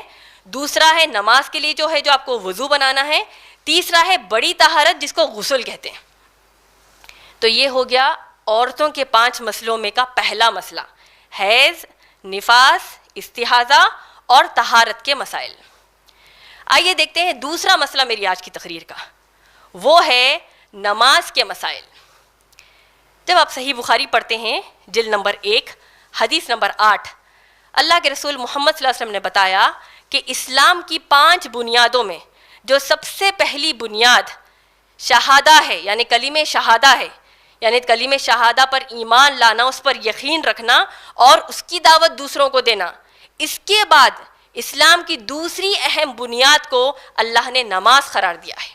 دوسرا ہے نماز کے لیے جو ہے جو آپ کو وضو بنانا ہے. تیسرا ہے بڑی طہارت جس کو غسل کہتے ہیں. تو یہ ہو گیا عورتوں کے 5 مسئلوں میں کا پہلا مسئلہ, حیض, نفاس, استحاضہ اور طہارت کے مسائل. آئیے دیکھتے ہیں دوسرا مسئلہ میری آج کی تقریر کا, وہ ہے نماز کے مسائل. جب آپ صحیح بخاری پڑھتے ہیں جلد نمبر 1 حدیث نمبر 8, اللہ کے رسول محمد صلی اللہ علیہ وسلم نے بتایا کہ اسلام کی 5 بنیادوں میں جو سب سے پہلی بنیاد شہادہ ہے یعنی کلمہ شہادہ ہے, یعنی کلمہ شہادہ پر ایمان لانا, اس پر یقین رکھنا اور اس کی دعوت دوسروں کو دینا. اس کے بعد اسلام کی دوسری اہم بنیاد کو اللہ نے نماز قرار دیا ہے.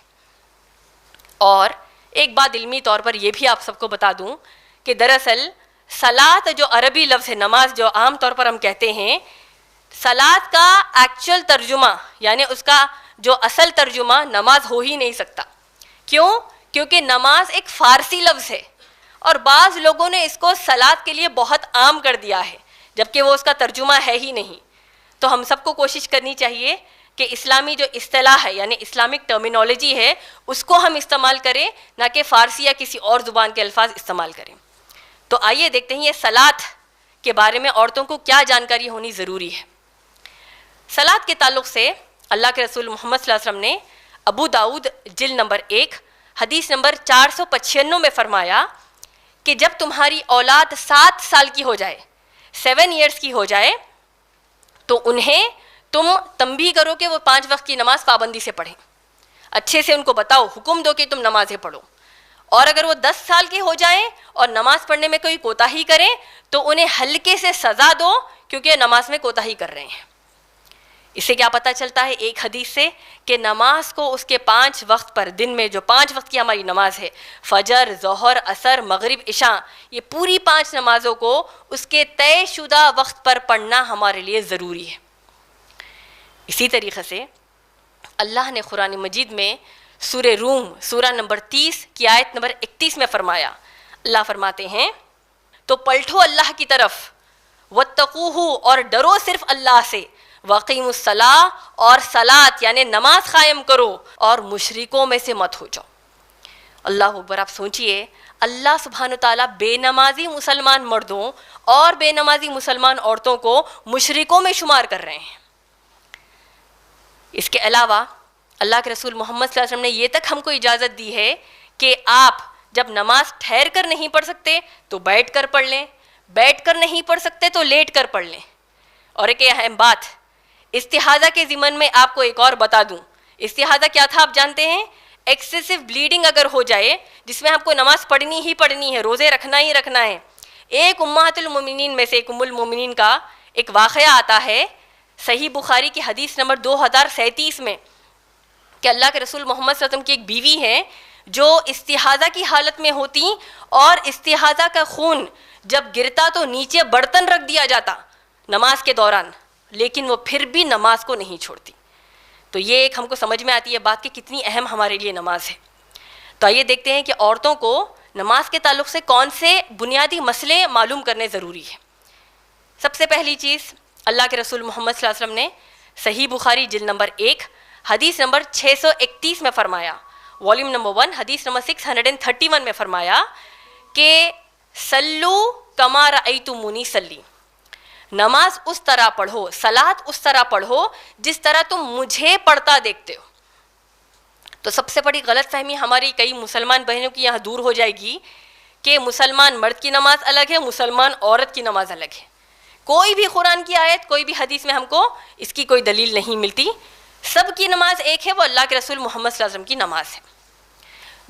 اور ایک بات علمی طور پر یہ بھی آپ سب کو بتا دوں کہ دراصل صلاۃ جو عربی لفظ ہے, نماز جو عام طور پر ہم کہتے ہیں, صلاۃ کا ایکچوئل ترجمہ یعنی اس کا جو اصل ترجمہ نماز ہو ہی نہیں سکتا. کیوں؟ کیونکہ نماز ایک فارسی لفظ ہے اور بعض لوگوں نے اس کو صلاۃ کے لیے بہت عام کر دیا ہے جبکہ وہ اس کا ترجمہ ہے ہی نہیں. تو ہم سب کو کوشش کرنی چاہیے کہ اسلامی جو اصطلاح ہے یعنی اسلامک ٹرمینالوجی ہے اس کو ہم استعمال کریں, نہ کہ فارسی یا کسی اور زبان کے الفاظ استعمال کریں. تو آئیے دیکھتے ہیں یہ صلاۃ کے بارے میں عورتوں کو کیا جانکاری ہونی ضروری ہے. صلاۃ کے تعلق سے اللہ کے رسول محمد صلی اللہ علیہ وسلم نے ابو داؤد جلد نمبر 1 حدیث نمبر 495 میں فرمایا کہ جب تمہاری اولاد 7 سال کی ہو جائے, 7 ایئرس کی ہو جائے, تو انہیں تم تنبیہ کرو کہ وہ 5 وقت کی نماز پابندی سے پڑھیں. اچھے سے ان کو بتاؤ, حکم دو کہ تم نمازیں پڑھو. اور اگر وہ 10 سال کے ہو جائیں اور نماز پڑھنے میں کوئی کوتاہی کریں تو انہیں ہلکے سے سزا دو کیونکہ نماز میں کوتاہی کر رہے ہیں. اس سے کیا پتہ چلتا ہے ایک حدیث سے کہ نماز کو اس کے 5 وقت پر, دن میں جو 5 وقت کی ہماری نماز ہے, فجر, ظہر, عصر, مغرب, عشاء, یہ پوری 5 نمازوں کو اس کے طے شدہ وقت پر پڑھنا ہمارے لیے ضروری ہے. اسی طریقے سے اللہ نے قرآن مجید میں سورہ روم سورہ نمبر 30 کی آیت نمبر 31 میں فرمایا, اللہ فرماتے ہیں تو پلٹو اللہ کی طرف, واتقوہ اور ڈرو صرف اللہ سے, وقیم الصلاۃ اور صلاۃ یعنی نماز قائم کرو, اور مشرکوں میں سے مت ہو جاؤ. اللہ اکبر. آپ سوچئے اللہ سبحانہ تعالیٰ بے نمازی مسلمان مردوں اور بے نمازی مسلمان عورتوں کو مشرکوں میں شمار کر رہے ہیں. اس کے علاوہ اللہ کے رسول محمد صلی اللہ علیہ وسلم نے یہ تک ہم کو اجازت دی ہے کہ آپ جب نماز ٹھہر کر نہیں پڑھ سکتے تو بیٹھ کر پڑھ لیں, بیٹھ کر نہیں پڑھ سکتے تو لیٹ کر پڑھ لیں. اور ایک اہم بات, استحاضہ کے ضمن میں آپ کو ایک اور بتا دوں. استحاضہ کیا تھا آپ جانتے ہیں؟ ایکسیسو بلیڈنگ اگر ہو جائے جس میں آپ کو نماز پڑھنی ہی پڑھنی ہے, روزے رکھنا ہی رکھنا ہے. ایک امہات المومنین میں سے ایک ام المومنین کا ایک واقعہ آتا ہے, صحیح بخاری کی حدیث نمبر 2037 میں کہ اللہ کے رسول محمد صلی اللہ علیہ وسلم کی ایک بیوی ہیں جو استحاضہ کی حالت میں ہوتی اور استحاضہ کا خون جب گرتا تو نیچے برتن رکھ دیا جاتا نماز کے دوران، لیکن وہ پھر بھی نماز کو نہیں چھوڑتی. تو یہ ایک ہم کو سمجھ میں آتی ہے بات کہ کتنی اہم ہمارے لیے نماز ہے. تو آئیے دیکھتے ہیں کہ عورتوں کو نماز کے تعلق سے کون سے بنیادی مسئلے معلوم کرنے ضروری ہے. سب سے پہلی چیز، اللہ کے رسول محمد صلی اللہ علیہ وسلم نے صحیح بخاری جلد نمبر 1 حدیث نمبر 631 میں فرمایا، والیوم نمبر 1 حدیث نمبر 631 میں فرمایا کہ سلو کما رأیتمونی صلی، نماز اس طرح پڑھو، صلاۃ اس طرح پڑھو جس طرح تم مجھے پڑھتا دیکھتے ہو. تو سب سے بڑی غلط فہمی ہماری کئی مسلمان بہنوں کی یہاں دور ہو جائے گی کہ مسلمان مرد کی نماز الگ ہے، مسلمان عورت کی نماز الگ ہے. کوئی بھی قرآن کی آیت، کوئی بھی حدیث میں ہم کو اس کی کوئی دلیل نہیں ملتی. سب کی نماز ایک ہے، وہ اللہ کے رسول محمد صلی اللہ علیہ وسلم کی نماز ہے.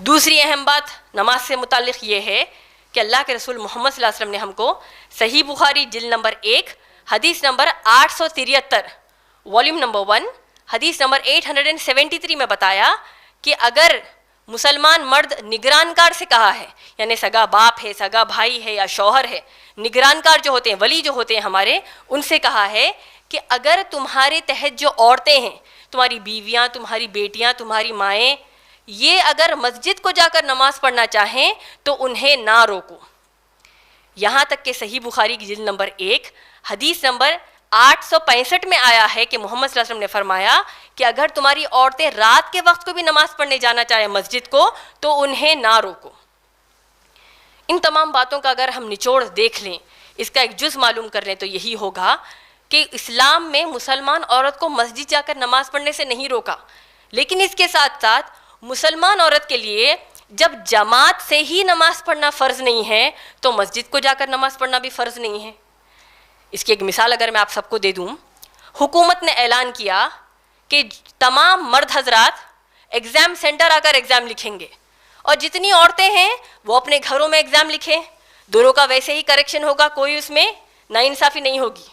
دوسری اہم بات نماز سے متعلق یہ ہے کہ اللہ کے رسول محمد صلی اللہ علیہ وسلم نے ہم کو صحیح بخاری جلد نمبر 1 حدیث نمبر 873 والیوم نمبر 1 حدیث نمبر 873 میں بتایا کہ اگر مسلمان مرد نگرانکار سے کہا ہے، یعنی سگا باپ ہے، سگا بھائی ہے یا شوہر ہے، نگرانکار جو ہوتے ہیں، ولی جو ہوتے ہیں ہمارے، ان سے کہا ہے کہ اگر تمہارے تحت جو عورتیں ہیں، تمہاری بیویاں، تمہاری بیٹیاں، تمہاری مائیں، یہ اگر مسجد کو جا کر نماز پڑھنا چاہیں تو انہیں نہ روکو. یہاں تک کہ صحیح بخاری کی جلد نمبر 1 حدیث نمبر 865 میں آیا ہے کہ محمد صلی اللہ علیہ وسلم نے فرمایا کہ اگر تمہاری عورتیں رات کے وقت کو بھی نماز پڑھنے جانا چاہیں مسجد کو تو انہیں نہ روکو. ان تمام باتوں کا اگر ہم نچوڑ دیکھ لیں، اس کا ایک جز معلوم کر لیں تو یہی ہوگا کہ اسلام میں مسلمان عورت کو مسجد جا کر نماز پڑھنے سے نہیں روکا، لیکن اس کے ساتھ ساتھ مسلمان عورت کے لیے جب جماعت سے ہی نماز پڑھنا فرض نہیں ہے تو مسجد کو جا کر نماز پڑھنا بھی فرض نہیں ہے. اس کی ایک مثال اگر میں آپ سب کو دے دوں، حکومت نے اعلان کیا کہ تمام مرد حضرات ایگزام سینٹر آ کر ایگزام لکھیں گے اور جتنی عورتیں ہیں وہ اپنے گھروں میں ایگزام لکھیں، دونوں کا ویسے ہی کریکشن ہوگا، کوئی اس میں ناانصافی نہیں ہوگی.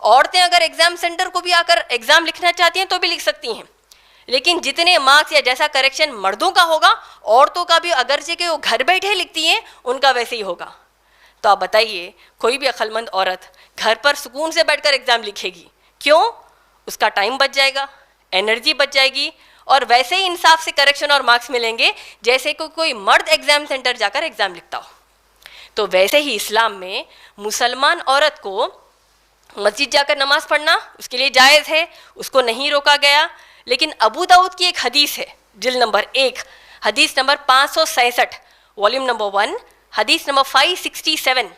عورتیں اگر ایگزام سینٹر کو بھی آ کر ایگزام لکھنا چاہتی ہیں تو بھی لکھ سکتی ہیں، لیکن جتنے مارکس یا جیسا کریکشن مردوں کا ہوگا، عورتوں کا بھی اگرچہ کہ وہ گھر بیٹھے لکھتی ہیں ان کا ویسے ہی ہوگا. تو آپ بتائیے کوئی بھی عقل مند عورت گھر پر سکون سے بیٹھ کر ایگزام لکھے گی؟ کیوں؟ اس کا ٹائم بچ جائے گا، انرجی بچ جائے گی، اور ویسے ہی انصاف سے کریکشن اور مارکس ملیں گے جیسے کہ کوئی مرد ایگزام سینٹر جا کر ایگزام لکھتا ہو. تو ویسے ہی اسلام میں مسلمان عورت کو مسجد جا کر نماز پڑھنا اس کے لیے جائز ہے، اس کو نہیں روکا گیا. لیکن ابو داؤد کی ایک حدیث ہے جلد نمبر 1 حدیث نمبر 566 والیوم نمبر 1 حدیث نمبر 567،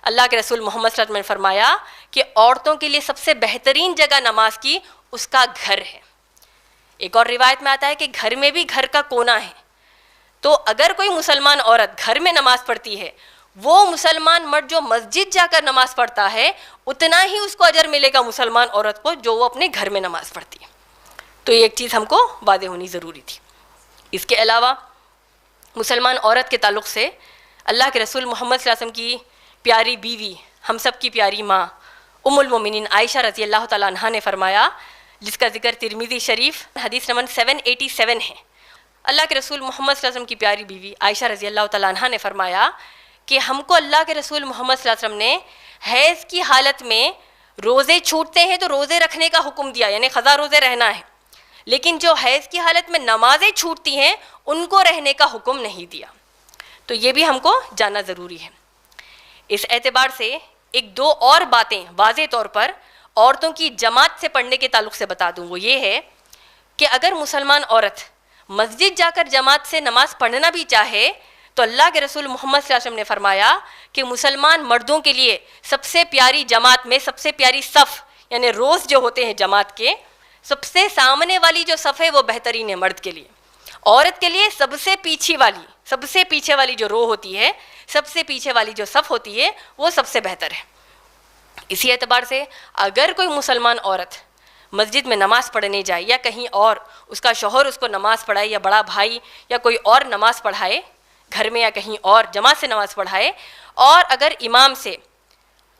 اللہ کے رسول محمد صلی اللہ علیہ وسلم نے فرمایا کہ عورتوں کے لیے سب سے بہترین جگہ نماز کی اس کا گھر ہے. ایک اور روایت میں آتا ہے کہ گھر میں بھی گھر کا کونا ہے. تو اگر کوئی مسلمان عورت گھر میں نماز پڑھتی ہے، وہ مسلمان مرد جو مسجد جا کر نماز پڑھتا ہے اتنا ہی اس کو اجر ملے گا مسلمان عورت کو جو وہ اپنے گھر میں نماز پڑھتی ہے. تو یہ ایک چیز ہم کو واضح ہونی ضروری تھی. اس کے علاوہ مسلمان عورت کے تعلق سے اللہ کے رسول محمد صلی اللہ علیہ وسلم کی پیاری بیوی، ہم سب کی پیاری ماں ام المومنین عائشہ رضی اللہ تعالیٰ عنہا نے فرمایا، جس کا ذکر ترمذی شریف حدیث نمبر 787 ہے. اللہ کے رسول محمد صلی اللہ علیہ وسلم کی پیاری بیوی عائشہ رضی اللہ تعالیٰ عنہا نے فرمایا کہ ہم کو اللہ کے رسول محمد صلی اللہ علیہ وسلم نے حیض کی حالت میں روزے چھوٹتے ہیں تو روزے رکھنے کا حکم دیا، یعنی قضا روزے رہنا ہے، لیکن جو حیض کی حالت میں نمازیں چھوٹتی ہیں ان کو رہنے کا حکم نہیں دیا. تو یہ بھی ہم کو جاننا ضروری ہے. اس اعتبار سے ایک دو اور باتیں واضح طور پر عورتوں کی جماعت سے پڑھنے کے تعلق سے بتا دوں. وہ یہ ہے کہ اگر مسلمان عورت مسجد جا کر جماعت سے نماز پڑھنا بھی چاہے تو اللہ کے رسول محمد صلی اللہ علیہ وسلم نے فرمایا کہ مسلمان مردوں کے لیے سب سے پیاری جماعت میں سب سے پیاری صف، یعنی روز جو ہوتے ہیں جماعت کے، سب سے سامنے والی جو صف ہے وہ بہترین ہے مرد کے لیے. عورت کے لیے سب سے پیچھے والی جو رو ہوتی ہے، سب سے پیچھے والی جو صف ہوتی ہے وہ سب سے بہتر ہے. اسی اعتبار سے اگر کوئی مسلمان عورت مسجد میں نماز پڑھنے جائے یا کہیں اور اس کا شوہر اس کو نماز پڑھائے یا بڑا بھائی یا کوئی اور نماز پڑھائے گھر میں یا کہیں اور جماعت سے نماز پڑھائے، اور اگر امام سے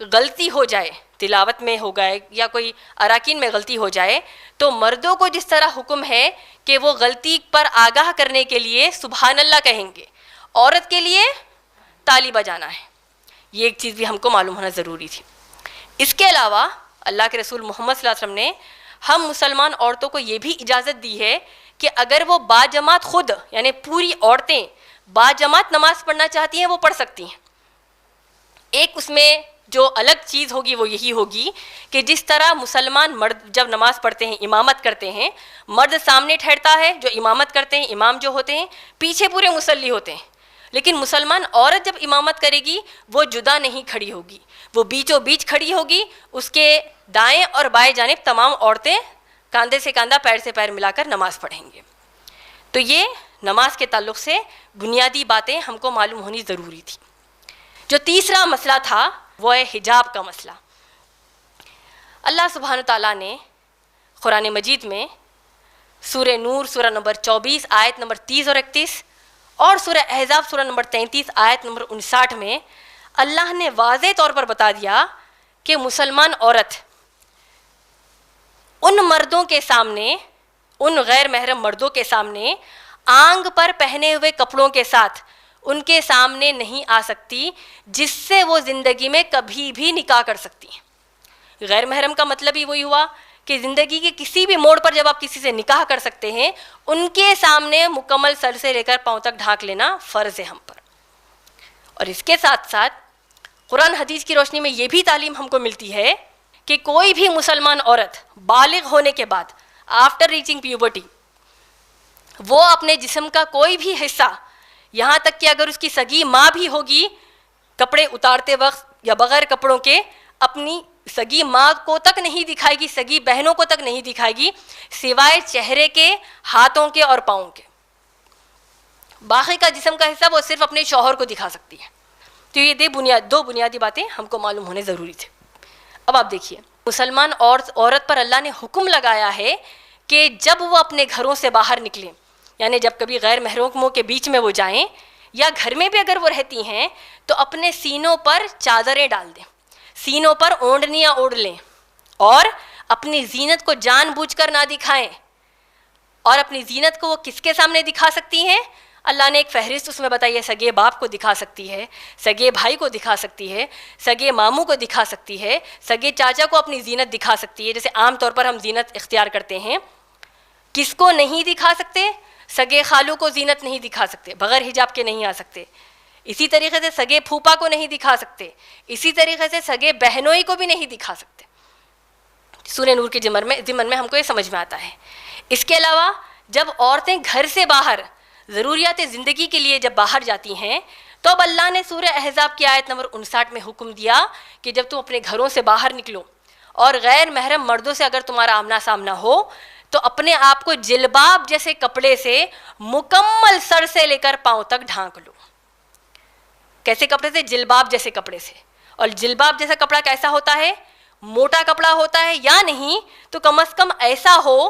غلطی ہو جائے، تلاوت میں ہو گئے یا کوئی اراکین میں غلطی ہو جائے تو مردوں کو جس طرح حکم ہے کہ وہ غلطی پر آگاہ کرنے کے لیے سبحان اللہ کہیں گے، عورت کے لیے تالی بجانا ہے. یہ ایک چیز بھی ہم کو معلوم ہونا ضروری تھی. اس کے علاوہ اللہ کے رسول محمد صلی اللہ علیہ وسلم نے ہم مسلمان عورتوں کو یہ بھی اجازت دی ہے کہ اگر وہ باجماعت خود یعنی پوری عورتیں باجماعت نماز پڑھنا چاہتی ہیں وہ پڑھ سکتی ہیں. ایک اس میں جو الگ چیز ہوگی وہ یہی ہوگی کہ جس طرح مسلمان مرد جب نماز پڑھتے ہیں امامت کرتے ہیں، مرد سامنے ٹھہرتا ہے جو امامت کرتے ہیں، امام جو ہوتے ہیں پیچھے پورے مصلی ہوتے ہیں، لیکن مسلمان عورت جب امامت کرے گی وہ جدا نہیں کھڑی ہوگی، وہ بیچوں بیچ کھڑی ہوگی. اس کے دائیں اور بائیں جانب تمام عورتیں کاندھے سے کاندھا پیر سے پیر ملا کر نماز پڑھیں گے. تو یہ نماز کے تعلق سے بنیادی باتیں ہم کو معلوم ہونی ضروری تھی. جو تیسرا مسئلہ تھا وہ ہے حجاب کا مسئلہ. اللہ سبحانہ تعالیٰ نے قرآن مجید میں سورہ نور سورہ نمبر 24 آیت نمبر 30 اور 31 اور سورہ احزاب سورہ نمبر 33 آیت نمبر 59 میں اللہ نے واضح طور پر بتا دیا کہ مسلمان عورت ان مردوں کے سامنے، ان غیر محرم مردوں کے سامنے آنگ پر پہنے ہوئے کپڑوں کے ساتھ ان کے سامنے نہیں آ سکتی جس سے وہ زندگی میں کبھی بھی نکاح کر سکتی ہیں. غیر محرم کا مطلب ہی وہی ہوا کہ زندگی کے کسی بھی موڑ پر جب آپ کسی سے نکاح کر سکتے ہیں ان کے سامنے مکمل سر سے لے کر پاؤں تک ڈھانک لینا فرض ہے ہم پر. اور اس کے ساتھ ساتھ قرآن حدیث کی روشنی میں یہ بھی تعلیم ہم کو ملتی ہے کہ کوئی بھی مسلمان عورت بالغ ہونے کے بعد آفٹر ریچنگ پیوبرٹی وہ اپنے جسم کا کوئی بھی حصہ، یہاں تک کہ اگر اس کی سگی ماں بھی ہوگی، کپڑے اتارتے وقت یا بغیر کپڑوں کے اپنی سگی ماں کو تک نہیں دکھائے گی، سگی بہنوں کو تک نہیں دکھائے گی سوائے چہرے کے، ہاتھوں کے اور پاؤں کے. باقی کا جسم کا حصہ وہ صرف اپنے شوہر کو دکھا سکتی ہے. تو یہ دو بنیادی باتیں ہم کو معلوم ہونے ضروری تھے. اب آپ دیکھیے مسلمان عورت پر اللہ نے حکم لگایا ہے کہ جب وہ اپنے گھروں سے باہر نکلیں، یعنی جب کبھی غیر محرموں کے بیچ میں وہ جائیں یا گھر میں بھی اگر وہ رہتی ہیں تو اپنے سینوں پر چادریں ڈال دیں، سینوں پر اوڑھنیاں اوڑھ لیں اور اپنی زینت کو جان بوجھ کر نہ دکھائیں. اور اپنی زینت کو وہ کس کے سامنے دکھا سکتی ہیں؟ اللہ نے ایک فہرست اس میں بتائی ہے. سگے باپ کو دکھا سکتی ہے، سگے بھائی کو دکھا سکتی ہے، سگے ماموں کو دکھا سکتی ہے، سگے چاچا کو اپنی زینت دکھا سکتی ہے. جیسے عام طور پر ہم زینت اختیار کرتے ہیں. کس کو نہیں دکھا سکتے؟ سگے خالو کو زینت نہیں دکھا سکتے، بغیر حجاب کے نہیں آ سکتے. اسی طریقے سے سگے پھوپا کو نہیں دکھا سکتے، اسی طریقے سے سگے بہنوئی کو بھی نہیں دکھا سکتے. سورہ نور کے ضمن میں ہم کو یہ سمجھ میں آتا ہے. اس کے علاوہ جب عورتیں گھر سے باہر ضروریات زندگی کے لیے جب باہر جاتی ہیں تو اب اللہ نے سورہ احزاب کی آیت نمبر 59 میں حکم دیا کہ جب تم اپنے گھروں سے باہر نکلو اور غیر محرم مردوں سے اگر تمہارا آمنا سامنا ہو تو اپنے آپ کو جلباب جیسے کپڑے سے مکمل سر سے لے کر پاؤں تک ڈھانک لو. کیسے کپڑے سے؟ جلباب جیسے کپڑے سے. اور جلباب جیسا کپڑا کیسا ہوتا ہے؟ موٹا کپڑا ہوتا ہے، یا نہیں تو کم از کم ایسا ہو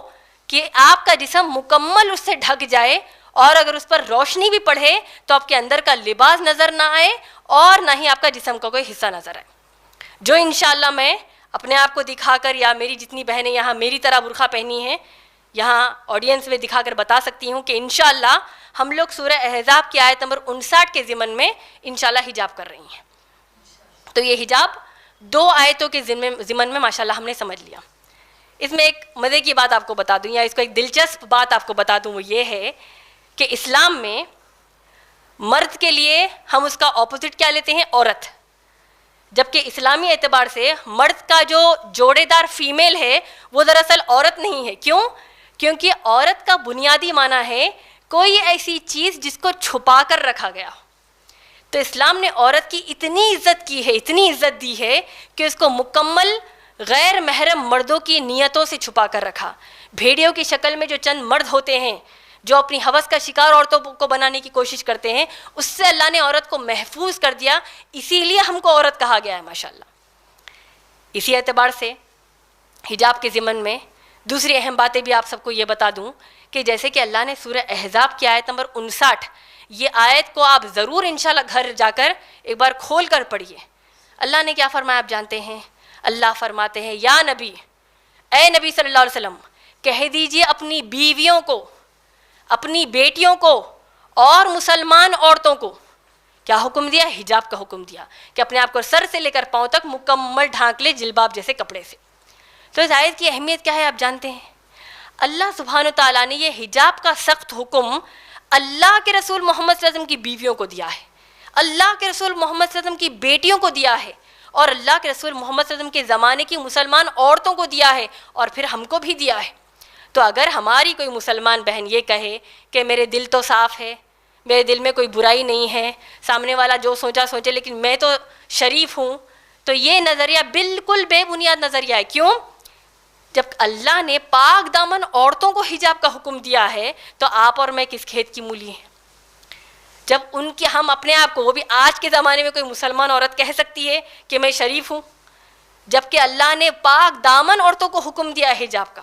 کہ آپ کا جسم مکمل اس سے ڈھک جائے اور اگر اس پر روشنی بھی پڑے تو آپ کے اندر کا لباس نظر نہ آئے اور نہ ہی آپ کا جسم کا کوئی حصہ نظر آئے. جو انشاءاللہ میں اپنے آپ کو دکھا کر یا میری جتنی بہنیں یہاں میری طرح برقع پہنی ہیں یہاں آڈینس میں دکھا کر بتا سکتی ہوں کہ انشاءاللہ ہم لوگ سورہ احزاب کی آیت نمبر 59 کے ضمن میں انشاءاللہ حجاب کر رہی ہیں. تو یہ حجاب 2 آیتوں کے ضمن میں ماشاءاللہ ہم نے سمجھ لیا. اس میں ایک مزے کی بات آپ کو بتا دوں یا اس کو ایک دلچسپ بات آپ کو بتا دوں، وہ یہ ہے کہ اسلام میں مرد کے لیے ہم اس کا اپوزٹ کیا لیتے ہیں؟ عورت. جبکہ اسلامی اعتبار سے مرد کا جو جوڑے دار فیمیل ہے وہ دراصل عورت نہیں ہے. کیوں؟ کیونکہ عورت کا بنیادی معنی ہے کوئی ایسی چیز جس کو چھپا کر رکھا گیا. تو اسلام نے عورت کی اتنی عزت کی ہے، اتنی عزت دی ہے کہ اس کو مکمل غیر محرم مردوں کی نیتوں سے چھپا کر رکھا. بھیڑیوں کی شکل میں جو چند مرد ہوتے ہیں جو اپنی ہوس کا شکار عورتوں کو بنانے کی کوشش کرتے ہیں، اس سے اللہ نے عورت کو محفوظ کر دیا. اسی لیے ہم کو عورت کہا گیا ہے ماشاءاللہ. اسی اعتبار سے حجاب کے ضمن میں دوسری اہم باتیں بھی آپ سب کو یہ بتا دوں کہ جیسے کہ اللہ نے سورہ احزاب کی آیت نمبر 59 یہ آیت کو آپ ضرور انشاءاللہ گھر جا کر ایک بار کھول کر پڑھیے. اللہ نے کیا فرمایا آپ جانتے ہیں؟ اللہ فرماتے ہیں یا نبی، اے نبی صلی اللہ علیہ وسلم کہہ دیجئے اپنی بیویوں کو، اپنی بیٹیوں کو اور مسلمان عورتوں کو کیا حکم دیا؟ حجاب کا حکم دیا کہ اپنے آپ کو سر سے لے کر پاؤں تک مکمل ڈھانک لے جلباب جیسے کپڑے سے۔ تو اس آیت کی اہمیت کیا ہے آپ جانتے ہیں؟ اللہ سبحانہ تعالیٰ نے یہ حجاب کا سخت حکم اللہ کے رسول محمد صلی اللہ علیہ وسلم کی بیویوں کو دیا ہے، اللہ کے رسول محمد صلی اللہ علیہ وسلم کی بیٹیوں کو دیا ہے، اور اللہ کے رسول محمد صلی اللہ علیہ وسلم کے زمانے کی مسلمان عورتوں کو دیا ہے، اور پھر ہم کو بھی دیا ہے۔ تو اگر ہماری کوئی مسلمان بہن یہ کہے کہ میرے دل تو صاف ہے، میرے دل میں کوئی برائی نہیں ہے، سامنے والا جو سوچا سوچے لیکن میں تو شریف ہوں، تو یہ نظریہ بالکل بے بنیاد نظریہ ہے۔ کیوں؟ جب اللہ نے پاک دامن عورتوں کو حجاب کا حکم دیا ہے تو آپ اور میں کس کھیت کی مولی ہیں؟ جب ان کے ہم اپنے آپ کو، وہ بھی آج کے زمانے میں کوئی مسلمان عورت کہہ سکتی ہے کہ میں شریف ہوں، جبکہ اللہ نے پاک دامن عورتوں کو حکم دیا ہے حجاب کا۔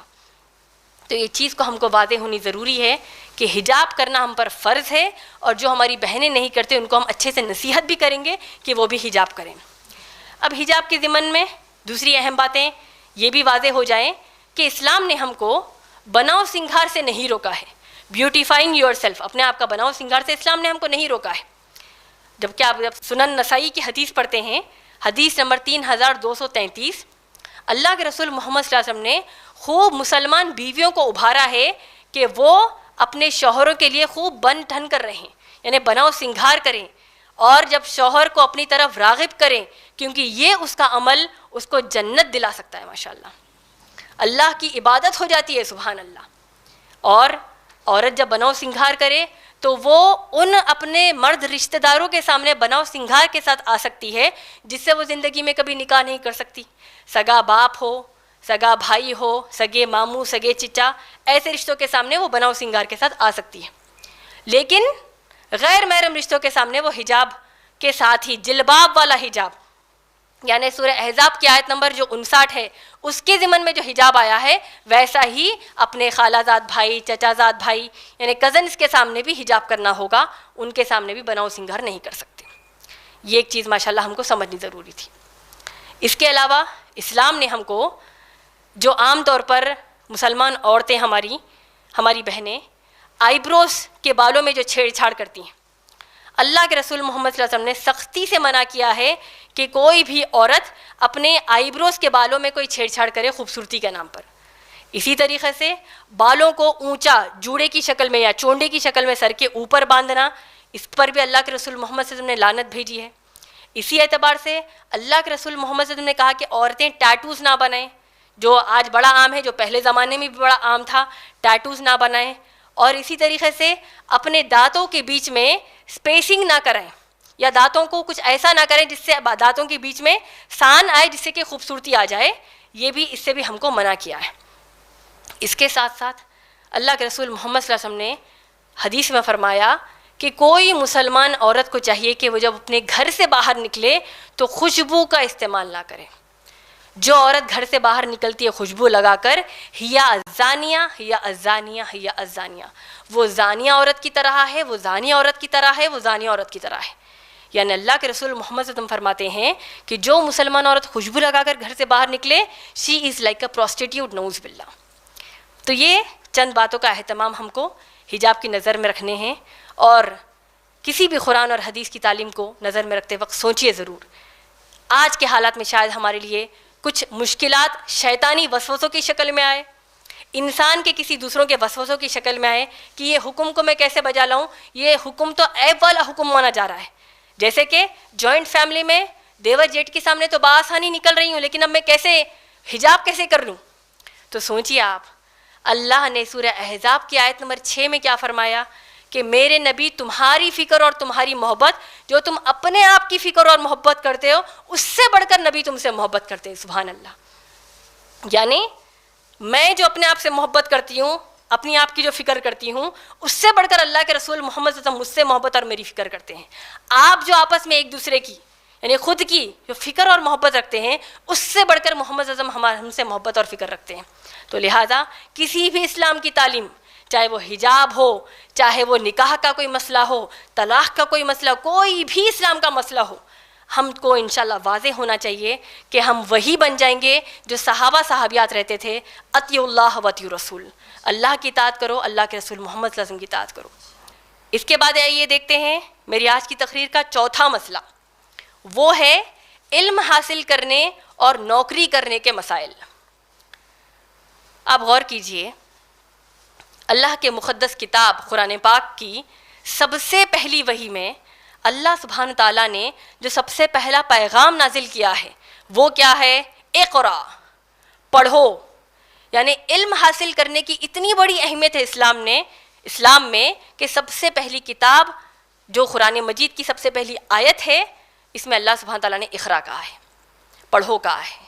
تو یہ چیز کو ہم کو واضح ہونی ضروری ہے کہ حجاب کرنا ہم پر فرض ہے، اور جو ہماری بہنیں نہیں کرتے ان کو ہم اچھے سے نصیحت بھی کریں گے کہ وہ بھی حجاب کریں۔ اب حجاب کے ضمن میں دوسری اہم باتیں یہ بھی واضح ہو جائیں کہ اسلام نے ہم کو بناؤ سنگھار سے نہیں روکا ہے، بیوٹیفائنگ یور سیلف، اپنے آپ کا بناؤ سنگھار سے اسلام نے ہم کو نہیں روکا ہے۔ جبکہ آپ جب سنن نسائی کی حدیث پڑھتے ہیں، حدیث نمبر 3233، اللہ کے رسول محمد صلی اللہ علیہ وسلم نے خوب مسلمان بیویوں کو ابھارا ہے کہ وہ اپنے شوہروں کے لیے خوب بن ٹھن کر رہیں، یعنی بناؤ سنگھار کریں، اور جب شوہر کو اپنی طرف راغب کریں، کیونکہ یہ اس کا عمل اس کو جنت دلا سکتا ہے۔ ماشاءاللہ اللہ کی عبادت ہو جاتی ہے، سبحان اللہ۔ اور عورت جب بناؤ سنگھار کرے تو وہ ان اپنے مرد رشتہ داروں کے سامنے بناؤ سنگھار کے ساتھ آ سکتی ہے جس سے وہ زندگی میں کبھی نکاح نہیں کر سکتی۔ سگا باپ ہو، سگا بھائی ہو، سگے ماموں، سگے چچا، ایسے رشتوں کے سامنے وہ بناؤ سنگھار کے ساتھ آ سکتی ہے، لیکن غیر محرم رشتوں کے سامنے وہ حجاب کے ساتھ ہی، جلباب والا حجاب، یعنی سورہ احزاب کی آیت نمبر جو 59 ہے اس کے ضمن میں جو حجاب آیا ہے ویسا ہی اپنے خالہ زاد بھائی، چچا زاد بھائی یعنی کزنس کے سامنے بھی حجاب کرنا ہوگا، ان کے سامنے بھی بناؤ سنگھار نہیں کر سکتے۔ یہ ایک چیز ماشاءاللہ ہم کو سمجھنی ضروری تھی۔ اس کے علاوہ اسلام نے ہم کو جو عام طور پر مسلمان عورتیں ہماری بہنیں آئی بروز کے بالوں میں جو چھیڑ چھاڑ کرتی ہیں، اللہ کے رسول محمد صلی اللہ علیہ وسلم نے سختی سے منع کیا ہے کہ کوئی بھی عورت اپنے آئی بروز کے بالوں میں کوئی چھیڑ چھاڑ کرے خوبصورتی کے نام پر۔ اسی طریقے سے بالوں کو اونچا جوڑے کی شکل میں یا چونڈے کی شکل میں سر کے اوپر باندھنا، اس پر بھی اللہ کے رسول محمد صلی اللہ علیہ وسلم نے لعنت بھیجی ہے۔ اسی اعتبار سے اللہ کے رسول محمد صلی اللہ علیہ وسلم نے کہا کہ عورتیں ٹیٹوز نہ بنائیں، جو آج بڑا عام ہے، جو پہلے زمانے میں بھی بڑا عام تھا، ٹیٹوز نہ بنائیں، اور اسی طریقے سے اپنے دانتوں کے بیچ میں اسپیسنگ نہ کریں، یا دانتوں کو کچھ ایسا نہ کریں جس سے دانتوں کے بیچ میں سان آئے جس سے کہ خوبصورتی آ جائے، یہ بھی اس سے بھی ہم کو منع کیا ہے۔ اس کے ساتھ ساتھ اللہ کے رسول محمد صلی اللہ علیہ وسلم نے حدیث میں فرمایا کہ کوئی مسلمان عورت کو چاہیے کہ وہ جب اپنے گھر سے باہر نکلے تو خوشبو کا استعمال نہ کرے۔ جو عورت گھر سے باہر نکلتی ہے خوشبو لگا کر، ہیا الزانیہ ہیا الزانیہ ہیا الزانیہ، وہ زانیہ عورت کی طرح ہے، وہ زانی عورت کی طرح ہے، وہ زانی عورت کی طرح ہے۔ یعنی اللہ کے رسول محمد صلی اللہ علیہ وسلم فرماتے ہیں کہ جو مسلمان عورت خوشبو لگا کر گھر سے باہر نکلے، شی از لائک اے پروسٹیٹیوٹ، نعوذ باللہ۔ تو یہ چند باتوں کا اہتمام ہم کو حجاب کی نظر میں رکھنے ہیں، اور کسی بھی قرآن اور حدیث کی تعلیم کو نظر میں رکھتے وقت سوچئے ضرور۔ آج کے حالات میں شاید ہمارے لیے کچھ مشکلات شیطانی وسوسوں کی شکل میں آئے، انسان کے کسی دوسروں کے وسوسوں کی شکل میں آئے کہ یہ حکم کو میں کیسے بجا لاؤں، یہ حکم تو عیب والا حکم مانا جا رہا ہے۔ جیسے کہ جوائنٹ فیملی میں دیور جیٹ کے سامنے تو بآسانی نکل رہی ہوں، لیکن اب میں کیسے حجاب کیسے کر لوں؟ تو سوچیے آپ، اللہ نے سورہ احزاب کی آیت نمبر 6 میں کیا فرمایا کہ میرے نبی تمہاری فکر اور تمہاری محبت، جو تم اپنے آپ کی فکر اور محبت کرتے ہو، اس سے بڑھ کر نبی تم سے محبت کرتے ہیں۔ سبحان اللہ۔ یعنی میں جو اپنے آپ سے محبت کرتی ہوں، اپنی آپ کی جو فکر کرتی ہوں، اس سے بڑھ کر اللہ کے رسول محمد صلی اللہ علیہ وسلم مجھ سے محبت اور میری فکر کرتے ہیں۔ آپ جو آپس میں ایک دوسرے کی یعنی خود کی جو فکر اور محبت رکھتے ہیں، اس سے بڑھ کر محمد صلی اللہ علیہ وسلم ہم سے محبت اور فکر رکھتے ہیں۔ تو لہٰذا کسی بھی اسلام کی تعلیم، چاہے وہ حجاب ہو، چاہے وہ نکاح کا کوئی مسئلہ ہو، طلاق کا کوئی مسئلہ، کوئی بھی اسلام کا مسئلہ ہو، ہم کو انشاءاللہ واضح ہونا چاہیے کہ ہم وہی بن جائیں گے جو صحابہ صحابیات رہتے تھے، اطیعوا اللہ و اطیعوا الرسول، اللہ کی اطاعت کرو، اللہ کے رسول محمد صلی اللہ علیہ وسلم کی اطاعت کرو۔ اس کے بعد آئیے دیکھتے ہیں میری آج کی تقریر کا چوتھا مسئلہ، وہ ہے علم حاصل کرنے اور نوکری کرنے کے مسائل۔ آپ غور کیجئے، اللہ کے مقدس کتاب قرآن پاک کی سب سے پہلی وحی میں اللہ سبحانہ تعالیٰ نے جو سب سے پہلا پیغام نازل کیا ہے وہ کیا ہے؟ اقرا، پڑھو۔ یعنی علم حاصل کرنے کی اتنی بڑی اہمیت ہے اسلام میں کہ سب سے پہلی کتاب جو قرآن مجید کی سب سے پہلی آیت ہے، اس میں اللہ سبحانہ تعالیٰ نے اقرا کہا ہے، پڑھو کہا ہے۔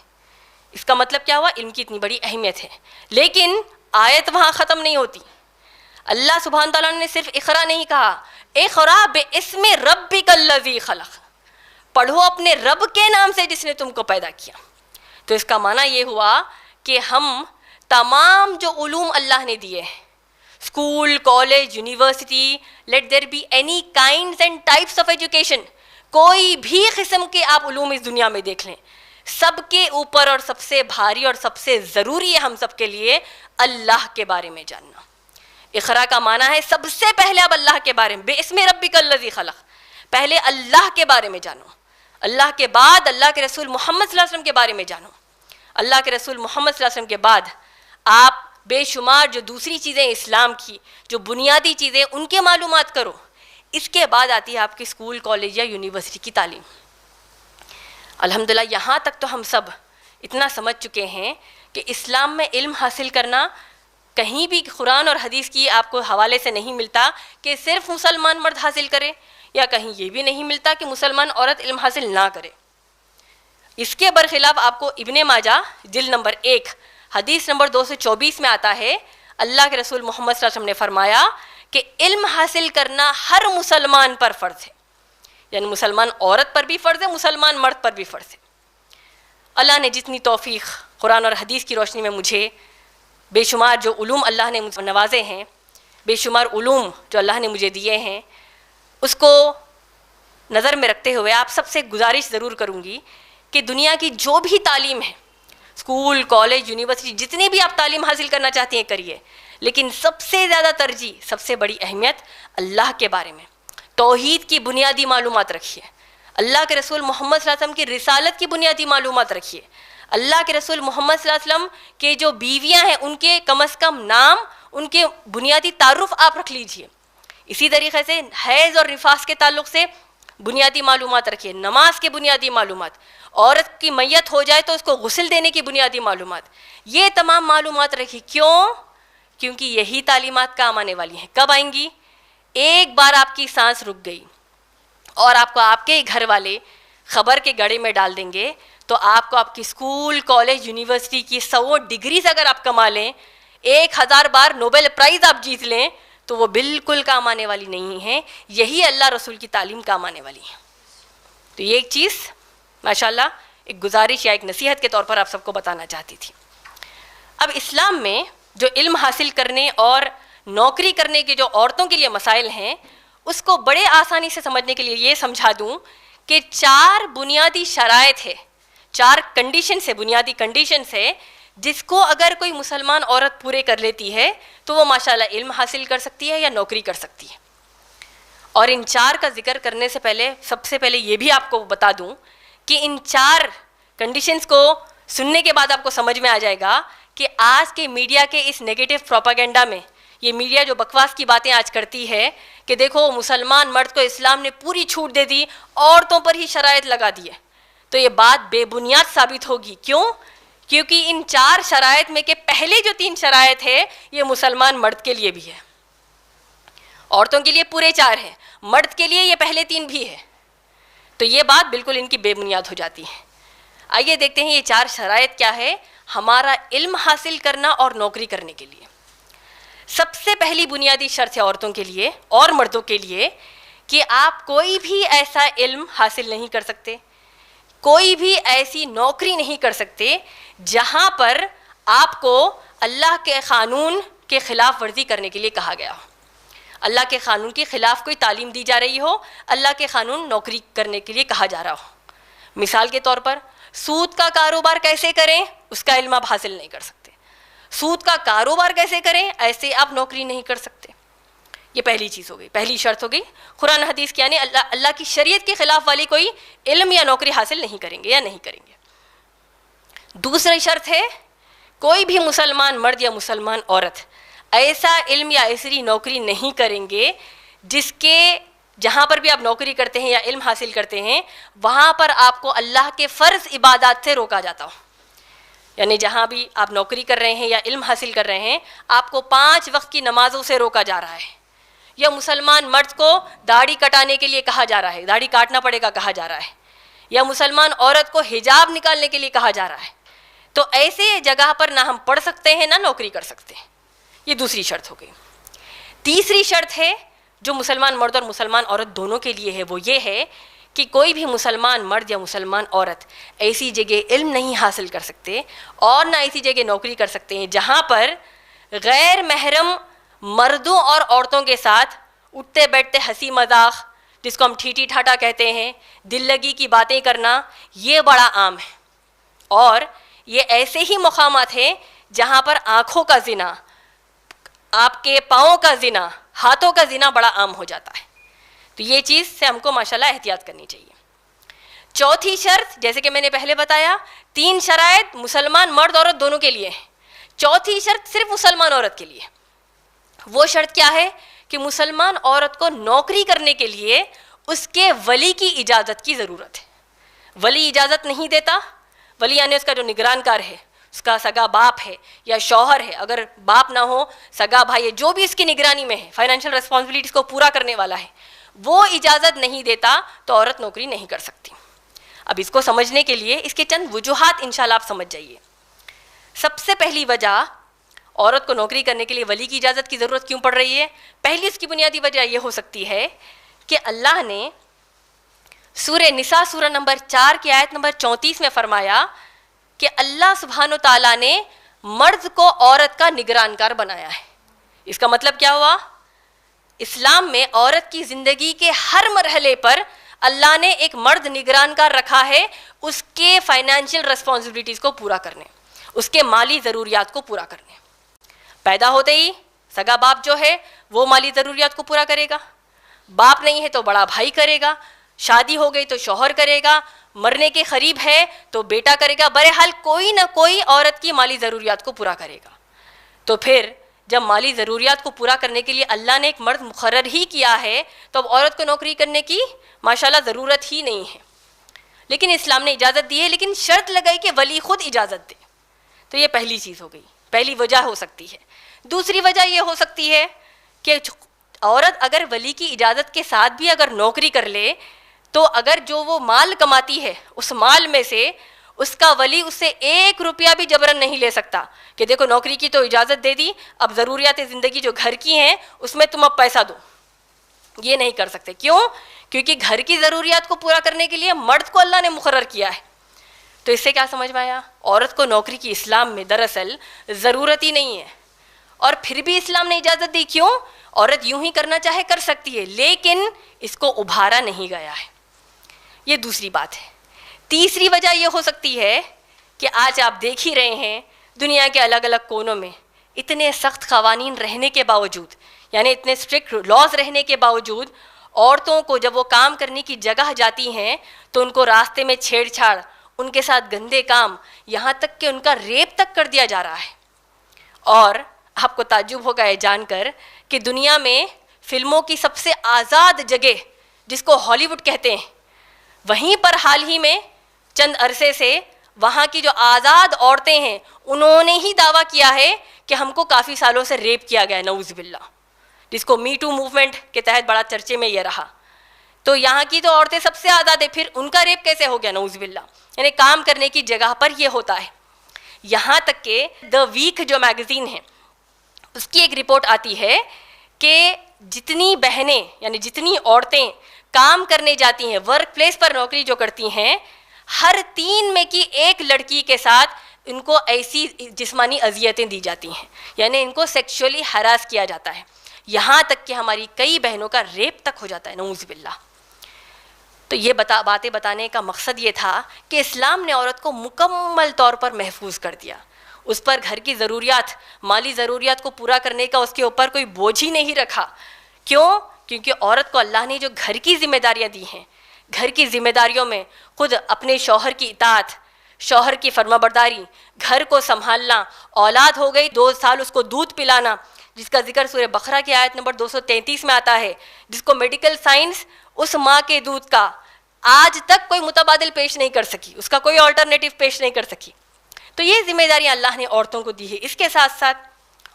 اس کا مطلب کیا ہوا؟ علم کی اتنی بڑی اہمیت ہے۔ لیکن آیت وہاں ختم نہیں ہوتی، اللہ سبحانہ تعالیٰ نے صرف اقرا نہیں کہا، اقرا باسم ربک الذی خلق، پڑھو اپنے رب کے نام سے جس نے تم کو پیدا کیا۔ تو اس کا معنی یہ ہوا کہ ہم تمام جو علوم اللہ نے دیے ہیں، school, college, university, let there be any kinds and types of education, کوئی بھی قسم کے آپ علوم اس دنیا میں دیکھ لیں، سب کے اوپر اور سب سے بھاری اور سب سے ضروری ہے ہم سب کے لیے اللہ کے بارے میں جاننا۔ اقرا کا معنی ہے سب سے پہلے اب اللہ کے بارے میں، بِاسْمِ رَبِّكَ الَّذِي خَلَقَ، پہلے اللہ کے بارے میں جانو، اللہ کے بعد اللہ کے رسول محمد صلی اللہ علیہ وسلم کے بارے میں جانو، اللہ کے رسول محمد صلی اللہ علیہ وسلم کے بعد آپ بے شمار جو دوسری چیزیں اسلام کی جو بنیادی چیزیں ان کے معلومات کرو۔ اس کے بعد آتی ہے آپ کی اسکول، کالج یا یونیورسٹی کی تعلیم۔ الحمدللہ یہاں تک تو ہم سب اتنا سمجھ چکے ہیں کہ اسلام میں علم حاصل کرنا کہیں بھی قرآن اور حدیث کی آپ کو حوالے سے نہیں ملتا کہ صرف مسلمان مرد حاصل کرے، یا کہیں یہ بھی نہیں ملتا کہ مسلمان عورت علم حاصل نہ کرے۔ اس کے برخلاف آپ کو ابن ماجہ جلد نمبر 1 حدیث نمبر 224 میں آتا ہے، اللہ کے رسول محمد صلی اللہ علیہ وسلم نے فرمایا کہ علم حاصل کرنا ہر مسلمان پر فرض ہے، یعنی مسلمان عورت پر بھی فرض ہے، مسلمان مرد پر بھی فرض ہے۔ اللہ نے جتنی توفیق قرآن اور حدیث کی روشنی میں مجھے بے شمار جو علوم اللہ نے مجھے نوازے ہیں، بے شمار علوم جو اللہ نے مجھے دیے ہیں، اس کو نظر میں رکھتے ہوئے آپ سب سے گزارش ضرور کروں گی کہ دنیا کی جو بھی تعلیم ہے، اسکول، کالج، یونیورسٹی، جتنی بھی آپ تعلیم حاصل کرنا چاہتے ہیں کریے، لیکن سب سے زیادہ ترجیح، سب سے بڑی اہمیت اللہ کے بارے میں، توحید کی بنیادی معلومات رکھیے، اللہ کے رسول محمد صلی اللہ علیہ وسلم کی رسالت کی بنیادی معلومات رکھیے، اللہ کے رسول محمد صلی اللہ علیہ وسلم کے جو بیویاں ہیں ان کے کم از کم نام، ان کے بنیادی تعارف آپ رکھ لیجئے۔ اسی طریقے سے حیض اور نفاس کے تعلق سے بنیادی معلومات رکھیے، نماز کے بنیادی معلومات، عورت کی میت ہو جائے تو اس کو غسل دینے کی بنیادی معلومات، یہ تمام معلومات رکھیے۔ کیوں؟ کیونکہ یہی تعلیمات کام آنے والی ہیں۔ کب آئیں گی؟ ایک بار آپ کی سانس رک گئی اور آپ کو آپ کے گھر والے خبر کے گڑھے میں ڈال دیں گے تو آپ کو آپ کی اسکول، کالج، یونیورسٹی کی 100 ڈگریز اگر آپ کما لیں، 1000 بار نوبل پرائز آپ جیت لیں، تو وہ بالکل کام آنے والی نہیں ہیں۔ یہی اللہ رسول کی تعلیم کام آنے والی ہے۔ تو یہ ایک چیز ماشاءاللہ ایک گزارش یا ایک نصیحت کے طور پر آپ سب کو بتانا چاہتی تھی۔ اب اسلام میں جو علم حاصل کرنے اور نوکری کرنے کے جو عورتوں کے لیے مسائل ہیں، اس کو بڑے آسانی سے سمجھنے کے لیے یہ سمجھا دوں کہ 4 بنیادی شرائط ہے، 4 کنڈیشنز ہے، بنیادی کنڈیشنز ہے، جس کو اگر کوئی مسلمان عورت پورے کر لیتی ہے تو وہ ماشاءاللہ علم حاصل کر سکتی ہے یا نوکری کر سکتی ہے۔ اور ان 4 کا ذکر کرنے سے پہلے سب سے پہلے یہ بھی آپ کو بتا دوں کہ ان 4 کنڈیشنز کو سننے کے بعد آپ کو سمجھ میں آ جائے گا کہ آج کے میڈیا کے اس نیگیٹو پروپیگنڈا میں، یہ میڈیا جو بکواس کی باتیں آج کرتی ہے کہ دیکھو مسلمان مرد کو اسلام نے پوری چھوٹ دے دی، عورتوں پر ہی شرائط لگا دی ہے، تو یہ بات بے بنیاد ثابت ہوگی۔ کیوں؟ کیونکہ ان 4 شرائط میں کہ پہلے جو 3 شرائط ہے یہ مسلمان مرد کے لیے بھی ہے، عورتوں کے لیے پورے 4 ہیں، مرد کے لیے یہ پہلے 3 بھی ہے، تو یہ بات بالکل ان کی بے بنیاد ہو جاتی ہے۔ آئیے دیکھتے ہیں یہ 4 شرائط کیا ہے ہمارا علم حاصل کرنا اور نوکری کرنے کے لیے۔ سب سے پہلی بنیادی شرط ہے عورتوں کے لیے اور مردوں کے لیے کہ آپ کوئی بھی ایسا علم حاصل نہیں کر سکتے، کوئی بھی ایسی نوکری نہیں کر سکتے جہاں پر آپ کو اللہ کے قانون کے خلاف ورزی کرنے کے لیے کہا گیا ہو، اللہ کے قانون کے خلاف کوئی تعلیم دی جا رہی ہو، اللہ کے قانون نوکری کرنے کے لیے کہا جا رہا ہو۔ مثال کے طور پر سود کا کاروبار کیسے کریں اس کا علم آپ حاصل نہیں کر سکتے. سود کا کاروبار کیسے کریں ایسے آپ نوکری نہیں کر سکتے. یہ پہلی چیز ہو گئی, پہلی شرط ہو گئی. قرآن حدیث کی یعنی اللہ کی شریعت کے خلاف والی کوئی علم یا نوکری حاصل نہیں کریں گے یا نہیں کریں گے. دوسری شرط ہے کوئی بھی مسلمان مرد یا مسلمان عورت ایسا علم یا ایسی نوکری نہیں کریں گے جس کے جہاں پر بھی آپ نوکری کرتے ہیں یا علم حاصل کرتے ہیں وہاں پر آپ کو اللہ کے فرض عبادات سے روکا جاتا ہو. یعنی جہاں بھی آپ نوکری کر رہے ہیں یا علم حاصل کر رہے ہیں آپ کو 5 وقت کی نمازوں سے روکا جا رہا ہے, یا مسلمان مرد کو داڑھی کٹانے کے لیے کہا جا رہا ہے, داڑھی کاٹنا پڑے گا کہا جا رہا ہے, یا مسلمان عورت کو حجاب نکالنے کے لیے کہا جا رہا ہے. تو ایسے جگہ پر نہ ہم پڑھ سکتے ہیں نہ نوکری کر سکتے ہیں. یہ دوسری شرط ہو گئی. تیسری شرط ہے جو مسلمان مرد اور مسلمان عورت دونوں کے لیے ہے, وہ یہ ہے کہ کوئی بھی مسلمان مرد یا مسلمان عورت ایسی جگہ علم نہیں حاصل کر سکتے اور نہ ایسی جگہ نوکری کر سکتے ہیں جہاں پر غیر محرم مردوں اور عورتوں کے ساتھ اٹھتے بیٹھتے ہنسی مذاق, جس کو ہم ٹھیٹی ٹھاٹا کہتے ہیں, دل لگی کی باتیں کرنا, یہ بڑا عام ہے. اور یہ ایسے ہی مقامات ہیں جہاں پر آنکھوں کا زنا, آپ کے پاؤں کا زنا, ہاتھوں کا زنا بڑا عام ہو جاتا ہے. تو یہ چیز سے ہم کو ماشاءاللہ احتیاط کرنی چاہیے. چوتھی شرط, جیسے کہ میں نے پہلے بتایا 3 شرائط مسلمان مرد عورت دونوں کے لیے ہیں. چوتھی شرط صرف مسلمان عورت کے لیے. وہ شرط کیا ہے کہ مسلمان عورت کو نوکری کرنے کے لیے اس کے ولی کی اجازت کی ضرورت ہے. ولی اجازت نہیں دیتا, ولی یعنی اس کا جو نگران کار ہے, اس کا سگا باپ ہے یا شوہر ہے, اگر باپ نہ ہو سگا بھائی ہے, جو بھی اس کی نگرانی میں ہے, فائنینشیل ریسپانسبلٹیز کو پورا کرنے والا ہے, وہ اجازت نہیں دیتا تو عورت نوکری نہیں کر سکتی. اب اس کو سمجھنے کے لیے اس کے چند وجوہات انشاءاللہ آپ سمجھ جائیے. سب سے پہلی وجہ عورت کو نوکری کرنے کے لیے ولی کی اجازت کی ضرورت کیوں پڑ رہی ہے, پہلی اس کی بنیادی وجہ یہ ہو سکتی ہے کہ اللہ نے سورہ نساء سورہ نمبر 4 کی آیت نمبر 34 میں فرمایا کہ اللہ سبحانہ و تعالیٰ نے مرد کو عورت کا نگران کار بنایا ہے. اس کا مطلب کیا ہوا, اسلام میں عورت کی زندگی کے ہر مرحلے پر اللہ نے ایک مرد نگران کار رکھا ہے اس کے فائنینشیل ریسپانسبلٹیز کو پورا کرنے, اس کے مالی ضروریات کو پورا کرنے. پیدا ہوتے ہی سگا باپ جو ہے وہ مالی ضروریات کو پورا کرے گا, باپ نہیں ہے تو بڑا بھائی کرے گا, شادی ہو گئی تو شوہر کرے گا, مرنے کے قریب ہے تو بیٹا کرے گا. بہرحال کوئی نہ کوئی عورت کی مالی ضروریات کو پورا کرے گا. تو پھر جب مالی ضروریات کو پورا کرنے کے لیے اللہ نے ایک مرد مقرر ہی کیا ہے تو اب عورت کو نوکری کرنے کی ماشاءاللہ ضرورت ہی نہیں ہے. لیکن اسلام نے اجازت دی ہے, لیکن شرط لگائی کہ ولی خود اجازت دے. تو یہ پہلی چیز ہو گئی, پہلی وجہ ہو سکتی ہے. دوسری وجہ یہ ہو سکتی ہے کہ عورت اگر ولی کی اجازت کے ساتھ بھی اگر نوکری کر لے تو اگر جو وہ مال کماتی ہے اس مال میں سے اس کا ولی اس سے 1 روپیہ بھی جبرن نہیں لے سکتا کہ دیکھو نوکری کی تو اجازت دے دی, اب ضروریات زندگی جو گھر کی ہیں اس میں تم اب پیسہ دو. یہ نہیں کر سکتے. کیوں؟ کیونکہ گھر کی ضروریات کو پورا کرنے کے لیے مرد کو اللہ نے مقرر کیا ہے. تو اس سے کیا سمجھ میں آیا, عورت کو نوکری کی اسلام میں دراصل ضرورت ہی نہیں ہے. اور پھر بھی اسلام نے اجازت دی. کیوں؟ عورت یوں ہی کرنا چاہے کر سکتی ہے, لیکن اس کو ابھارا نہیں گیا ہے. یہ دوسری بات ہے. تیسری وجہ یہ ہو سکتی ہے کہ آج آپ دیکھ ہی رہے ہیں دنیا کے الگ الگ کونوں میں اتنے سخت قوانین رہنے کے باوجود, یعنی اتنے اسٹرکٹ لاز رہنے کے باوجود عورتوں کو جب وہ کام کرنے کی جگہ جاتی ہیں تو ان کو راستے میں چھیڑ چھاڑ, ان کے ساتھ گندے کام, یہاں تک کہ ان کا ریپ تک کر دیا جا رہا ہے. اور آپ کو تعجب ہوگا یہ جان کر کہ دنیا میں فلموں کی سب سے آزاد جگہ جس کو ہالی ووڈ کہتے ہیں, وہیں پر حال ہی میں چند عرصے سے وہاں کی جو آزاد عورتیں ہیں انہوں نے ہی دعویٰ کیا ہے کہ ہم کو کافی سالوں سے ریپ کیا گیا ہے, نعوذ باللہ, جس کو می ٹو موومنٹ کے تحت بڑا چرچے میں یہ رہا. تو یہاں کی تو عورتیں سب سے آزاد ہیں, پھر ان کا ریپ کیسے ہو گیا, نعوذ باللہ. یعنی کام کرنے کی جگہ پر یہ ہوتا ہے. یہاں تک کہ دا ویک جو میگزین ہے اس کی ایک رپورٹ آتی ہے کہ جتنی بہنیں یعنی جتنی عورتیں کام کرنے جاتی ہیں, ورک پلیس پر نوکری جو کرتی ہیں, ہر 3 میں کی 1 لڑکی کے ساتھ ان کو ایسی جسمانی اذیتیں دی جاتی ہیں, یعنی ان کو سیکشولی ہراس کیا جاتا ہے. یہاں تک کہ ہماری کئی بہنوں کا ریپ تک ہو جاتا ہے, نعوذ باللہ. تو یہ باتیں بتانے کا مقصد یہ تھا کہ اسلام نے عورت کو مکمل طور پر محفوظ کر دیا. اس پر گھر کی ضروریات، مالی ضروریات کو پورا کرنے کا اس کے اوپر کوئی بوجھ ہی نہیں رکھا. کیوں؟ کیونکہ عورت کو اللہ نے جو گھر کی ذمہ داریاں دی ہیں، گھر کی ذمہ داریوں میں خود اپنے شوہر کی اطاعت، شوہر کی فرما برداری، گھر کو سنبھالنا، اولاد ہو گئی 2 سال اس کو دودھ پلانا، جس کا ذکر سورہ بقرہ کی آیت نمبر 233 میں آتا ہے، جس کو میڈیکل سائنس اس ماں کے دودھ کا آج تک کوئی متبادل پیش نہیں کر سکی، اس کا کوئی آلٹرنیٹیو پیش نہیں کر سکی. تو یہ ذمہ داریاں اللہ نے عورتوں کو دی ہے. اس کے ساتھ ساتھ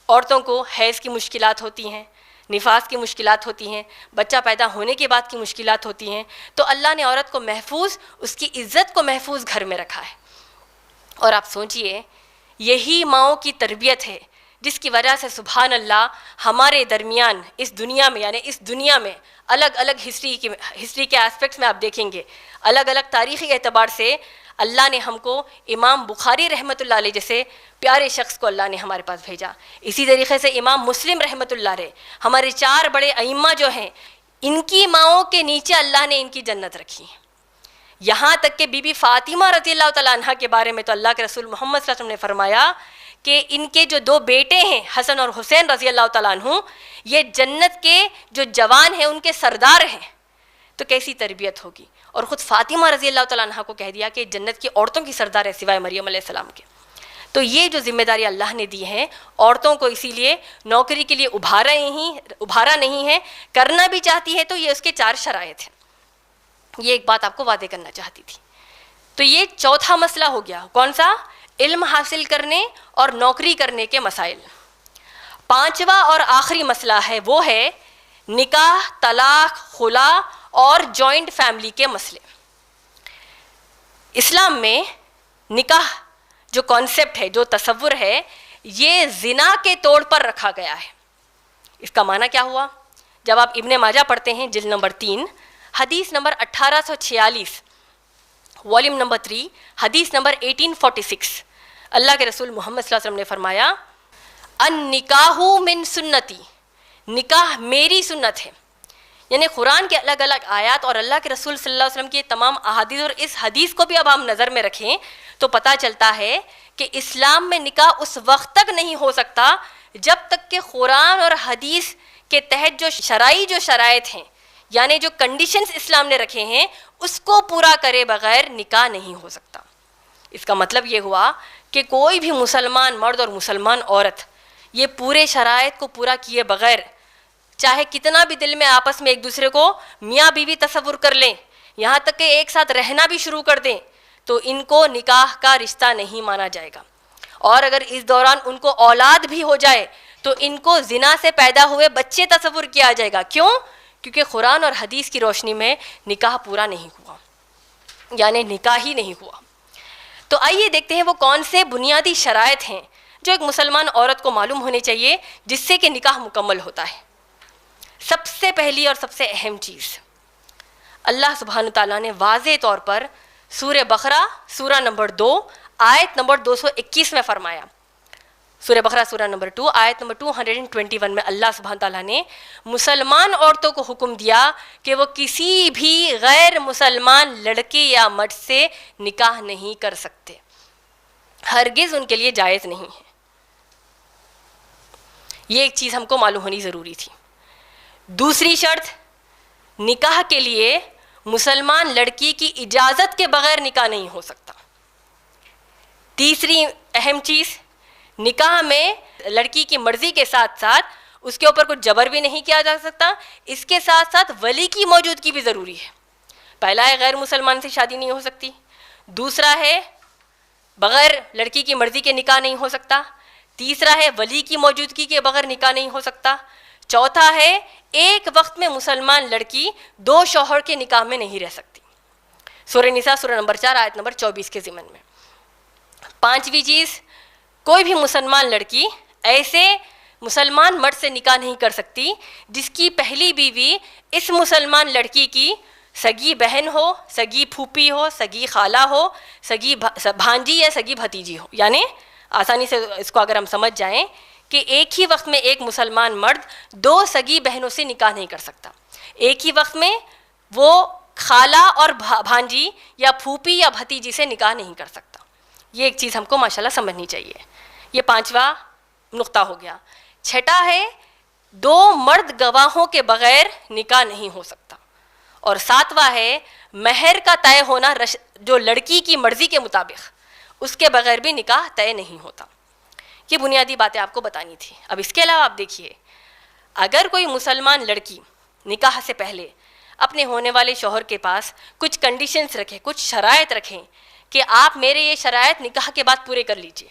عورتوں کو حیض کی مشکلات ہوتی ہیں، نفاس کی مشکلات ہوتی ہیں، بچہ پیدا ہونے کے بعد کی مشکلات ہوتی ہیں. تو اللہ نے عورت کو محفوظ، اس کی عزت کو محفوظ گھر میں رکھا ہے. اور آپ سوچئے، یہی ماؤں کی تربیت ہے جس کی وجہ سے سبحان اللہ ہمارے درمیان اس دنیا میں، یعنی اس دنیا میں الگ الگ ہسٹری کے ایسپیکٹس میں آپ دیکھیں گے، الگ الگ تاریخی اعتبار سے اللہ نے ہم کو امام بخاری رحمۃ اللہ علیہ جیسے پیارے شخص کو اللہ نے ہمارے پاس بھیجا. اسی طریقے سے امام مسلم رحمۃ اللہ علیہ، ہمارے 4 بڑے ائمہ جو ہیں، ان کی ماؤں کے نیچے اللہ نے ان کی جنت رکھی ہے. یہاں تک کہ بی بی فاطمہ رضی اللہ تعالیٰ عنہ کے بارے میں تو اللہ کے رسول محمد صلی اللہ علیہ وسلم نے فرمایا کہ ان کے جو 2 بیٹے ہیں حسن اور حسین رضی اللہ تعالیٰ عنہ، یہ جنت کے جو جوان ہیں ان کے سردار ہیں. تو کیسی تربیت ہوگی. اور خود فاطمہ رضی اللہ تعالیٰ عنہ کو کہہ دیا کہ جنت کی عورتوں کی سردار ہے سوائے مریم علیہ السلام کے. تو یہ جو ذمہ داری اللہ نے دی ہیں عورتوں کو، اسی لیے نوکری کے لیے ابھارا نہیں ہے. کرنا بھی چاہتی ہے تو یہ اس کے 4 شرائط ہیں. یہ ایک بات آپ کو واضح کرنا چاہتی تھی. تو یہ چوتھا مسئلہ ہو گیا. کون سا؟ علم حاصل کرنے اور نوکری کرنے کے مسائل. 5واں اور آخری مسئلہ ہے، وہ ہے نکاح، طلاق، خلا اور جوائنٹ فیملی کے مسئلے. اسلام میں نکاح جو کانسیپٹ ہے، جو تصور ہے، یہ زنا کے طور پر رکھا گیا ہے. اس کا معنی کیا ہوا؟ جب آپ ابن ماجہ پڑھتے ہیں جلد نمبر 3 حدیث نمبر 1846، والیوم نمبر 3 حدیث نمبر 1846، اللہ کے رسول محمد صلی اللہ علیہ وسلم نے فرمایا النکاح من سنتی، نکاح میری سنت ہے. یعنی قرآن کے الگ الگ آیات اور اللہ کے رسول صلی اللہ علیہ وسلم کی تمام احادیث، اور اس حدیث کو بھی اب ہم نظر میں رکھیں تو پتہ چلتا ہے کہ اسلام میں نکاح اس وقت تک نہیں ہو سکتا جب تک کہ قرآن اور حدیث کے تحت جو شرائط ہیں، یعنی جو کنڈیشنز اسلام نے رکھے ہیں، اس کو پورا کرے بغیر نکاح نہیں ہو سکتا. اس کا مطلب یہ ہوا کہ کوئی بھی مسلمان مرد اور مسلمان عورت یہ پورے شرائط کو پورا کیے بغیر، چاہے کتنا بھی دل میں آپس میں ایک دوسرے کو میاں بیوی تصور کر لیں، یہاں تک کہ ایک ساتھ رہنا بھی شروع کر دیں، تو ان کو نکاح کا رشتہ نہیں مانا جائے گا. اور اگر اس دوران ان کو اولاد بھی ہو جائے تو ان کو زنا سے پیدا ہوئے بچے تصور کیا جائے گا. کیوں؟ کیونکہ قرآن اور حدیث کی روشنی میں نکاح پورا نہیں ہوا، یعنی نکاح ہی نہیں ہوا. تو آئیے دیکھتے ہیں وہ کون سے بنیادی شرائط ہیں جو ایک مسلمان عورت کو معلوم ہونے چاہیے جس سے کہ نکاح مکمل ہوتا ہے. سب سے پہلی اور سب سے اہم چیز، اللہ سبحانہ تعالیٰ نے واضح طور پر سورہ بقرہ سورہ نمبر 2 آیت نمبر 221 میں فرمایا. سورہ بقرہ سورہ نمبر 2 آیت نمبر 221 میں اللہ سبحانہ تعالیٰ نے مسلمان عورتوں کو حکم دیا کہ وہ کسی بھی غیر مسلمان لڑکے یا مرد سے نکاح نہیں کر سکتے، ہرگز ان کے لیے جائز نہیں ہے. یہ ایک چیز ہم کو معلوم ہونی ضروری تھی. دوسری شرط، نکاح کے لیے مسلمان لڑکی کی اجازت کے بغیر نکاح نہیں ہو سکتا. تیسری اہم چیز، نکاح میں لڑکی کی مرضی کے ساتھ ساتھ اس کے اوپر کچھ جبر بھی نہیں کیا جا سکتا، اس کے ساتھ ساتھ ولی کی موجودگی بھی ضروری ہے. پہلا ہے غیر مسلمان سے شادی نہیں ہو سکتی، دوسرا ہے بغیر لڑکی کی مرضی کے نکاح نہیں ہو سکتا، تیسرا ہے ولی کی موجودگی کے بغیر نکاح نہیں ہو سکتا، چوتھا ہے ایک وقت میں مسلمان لڑکی 2 شوہر کے نکاح میں نہیں رہ سکتی. سورہ نساء سورہ نمبر 4 آیت نمبر 24 کے ضمن میں. پانچویں چیز، کوئی بھی مسلمان لڑکی ایسے مسلمان مرد سے نکاح نہیں کر سکتی جس کی پہلی بیوی اس مسلمان لڑکی کی سگی بہن ہو، سگی پھوپھی ہو، سگی خالہ ہو، سگی بھانجی یا سگی بھتیجی ہو. یعنی آسانی سے اس کو اگر ہم سمجھ جائیں کہ ایک ہی وقت میں ایک مسلمان مرد 2 سگی بہنوں سے نکاح نہیں کر سکتا. ایک ہی وقت میں وہ خالہ اور بھانجی یا پھوپھی یا بھتیجی سے نکاح نہیں کر سکتا. یہ ایک چیز ہم کو ماشاءاللہ سمجھنی چاہیے. یہ 5واں نقطہ ہو گیا. 6 ہے 2 مرد گواہوں کے بغیر نکاح نہیں ہو سکتا. اور 7واں ہے مہر کا طے ہونا جو لڑکی کی مرضی کے مطابق، اس کے بغیر بھی نکاح طے نہیں ہوتا. یہ بنیادی باتیں آپ کو بتانی تھی. اب اس کے علاوہ آپ دیکھیے، اگر کوئی مسلمان لڑکی نکاح سے پہلے اپنے ہونے والے شوہر کے پاس کچھ کنڈیشنز رکھے، کچھ شرائط رکھیں کہ آپ میرے یہ شرائط نکاح کے بعد پورے کر لیجئے،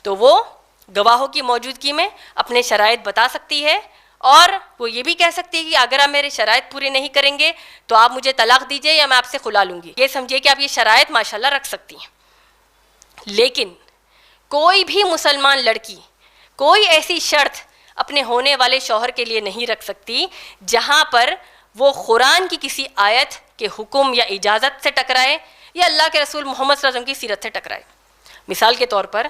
تو وہ گواہوں کی موجودگی میں اپنے شرائط بتا سکتی ہے. اور وہ یہ بھی کہہ سکتی ہے کہ اگر آپ میرے شرائط پورے نہیں کریں گے تو آپ مجھے طلاق دیجئے یا میں آپ سے خلا لوں گی. یہ سمجھیے کہ آپ یہ شرائط ماشاءاللہ رکھ سکتی ہیں. لیکن کوئی بھی مسلمان لڑکی کوئی ایسی شرط اپنے ہونے والے شوہر کے لیے نہیں رکھ سکتی جہاں پر وہ قرآن کی کسی آیت کے حکم یا اجازت سے ٹکرائے یا اللہ کے رسول محمد صلی اللہ علیہ وسلم کی سیرت سے ٹکرائے. مثال کے طور پر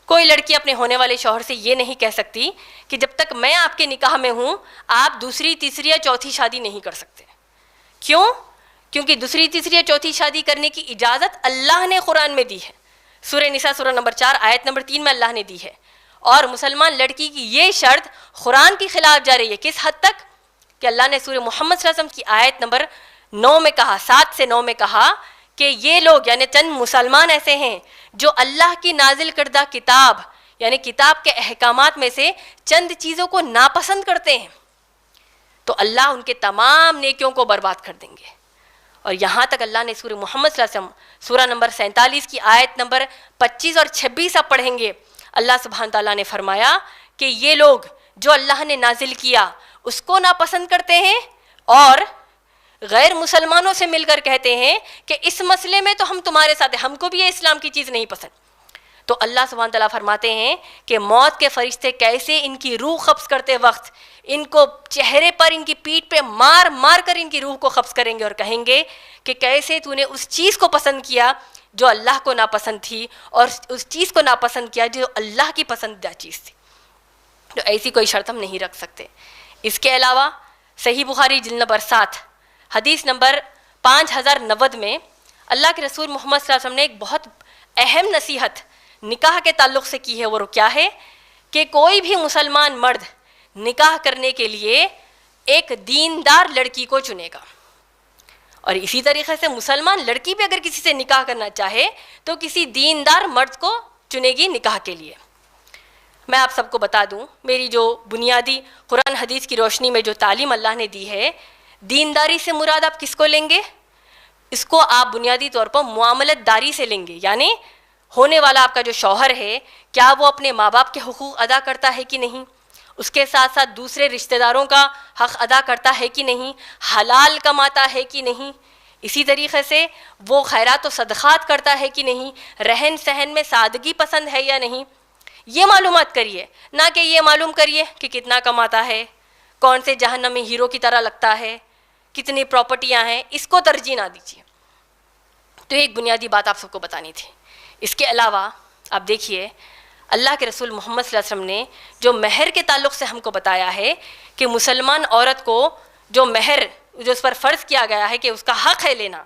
کوئی لڑکی اپنے ہونے والے شوہر سے یہ نہیں کہہ سکتی کہ جب تک میں آپ کے نکاح میں ہوں آپ دوسری تیسری یا چوتھی شادی نہیں کر سکتے. کیوں؟ کیونکہ دوسری تیسری یا چوتھی شادی کرنے کی اجازت اللہ نے قرآن میں دی ہے. سورہ نساء سورہ نمبر 4 آیت نمبر 3 میں اللہ نے دی ہے. اور مسلمان لڑکی کی یہ شرط قرآن کی خلاف جا رہی ہے. کس حد تک کہ اللہ نے سورہ محمد صلی اللہ علیہ وسلم کی آیت نمبر 9 میں کہا، 7 سے 9 میں کہا کہ یہ لوگ یعنی چند مسلمان ایسے ہیں جو اللہ کی نازل کردہ کتاب یعنی کتاب کے احکامات میں سے چند چیزوں کو ناپسند کرتے ہیں تو اللہ ان کے تمام نیکیوں کو برباد کر دیں گے. اور یہاں تک اللہ نے سورہ محمد صلی اللہ علیہ وسلم سورہ نمبر 47 کی آیت نمبر 25 اور 26 آپ پڑھیں گے، اللہ سبحانہ تعالیٰ نے فرمایا کہ یہ لوگ جو اللہ نے نازل کیا اس کو ناپسند کرتے ہیں اور غیر مسلمانوں سے مل کر کہتے ہیں کہ اس مسئلے میں تو ہم تمہارے ساتھ ہیں، ہم کو بھی یہ اسلام کی چیز نہیں پسند. تو اللہ سبحانہ تعالیٰ فرماتے ہیں کہ موت کے فرشتے کیسے ان کی روح قبض کرتے وقت ان کو چہرے پر ان کی پیٹھ پہ مار مار کر ان کی روح کو قبض کریں گے اور کہیں گے کہ کیسے تو نے اس چیز کو پسند کیا جو اللہ کو ناپسند تھی اور اس چیز کو ناپسند کیا جو اللہ کی پسندیدہ چیز تھی. تو ایسی کوئی شرط ہم نہیں رکھ سکتے. اس کے علاوہ صحیح بخاری جلد نمبر 7 حدیث نمبر 5090 میں اللہ کے رسول محمد صلی اللہ علیہ وسلم نے ایک بہت اہم نصیحت نکاح کے تعلق سے کی ہے. وہ کیا ہے کہ کوئی بھی مسلمان مرد نکاح کرنے کے لیے ایک دیندار لڑکی کو چنے گا. اور اسی طریقے سے مسلمان لڑکی بھی اگر کسی سے نکاح کرنا چاہے تو کسی دیندار مرد کو چنے گی نکاح کے لیے. میں آپ سب کو بتا دوں میری جو بنیادی قرآن حدیث کی روشنی میں جو تعلیم اللہ نے دی ہے، دینداری سے مراد آپ کس کو لیں گے؟ اس کو آپ بنیادی طور پر معاملت داری سے لیں گے. یعنی ہونے والا آپ کا جو شوہر ہے کیا وہ اپنے ماں باپ کے حقوق ادا کرتا ہے کہ نہیں، اس کے ساتھ ساتھ دوسرے رشتہ داروں کا حق ادا کرتا ہے کہ نہیں، حلال کماتا ہے کہ نہیں، اسی طریقے سے وہ خیرات و صدقات کرتا ہے کہ نہیں، رہن سہن میں سادگی پسند ہے یا نہیں. یہ معلومات کریے، نہ کہ یہ معلوم کریے کہ کتنا کماتا ہے، کون سے جہنمی ہیرو کی طرح لگتا ہے، کتنی پراپرٹیاں ہیں، اس کو ترجیح نہ دیجیے. تو ایک بنیادی بات آپ سب کو بتانی تھی. اس کے علاوہ آپ دیکھیے اللہ کے رسول محمد صلی اللہ علیہ وسلم نے جو مہر کے تعلق سے ہم کو بتایا ہے کہ مسلمان عورت کو جو مہر جو اس پر فرض کیا گیا ہے کہ اس کا حق ہے لینا،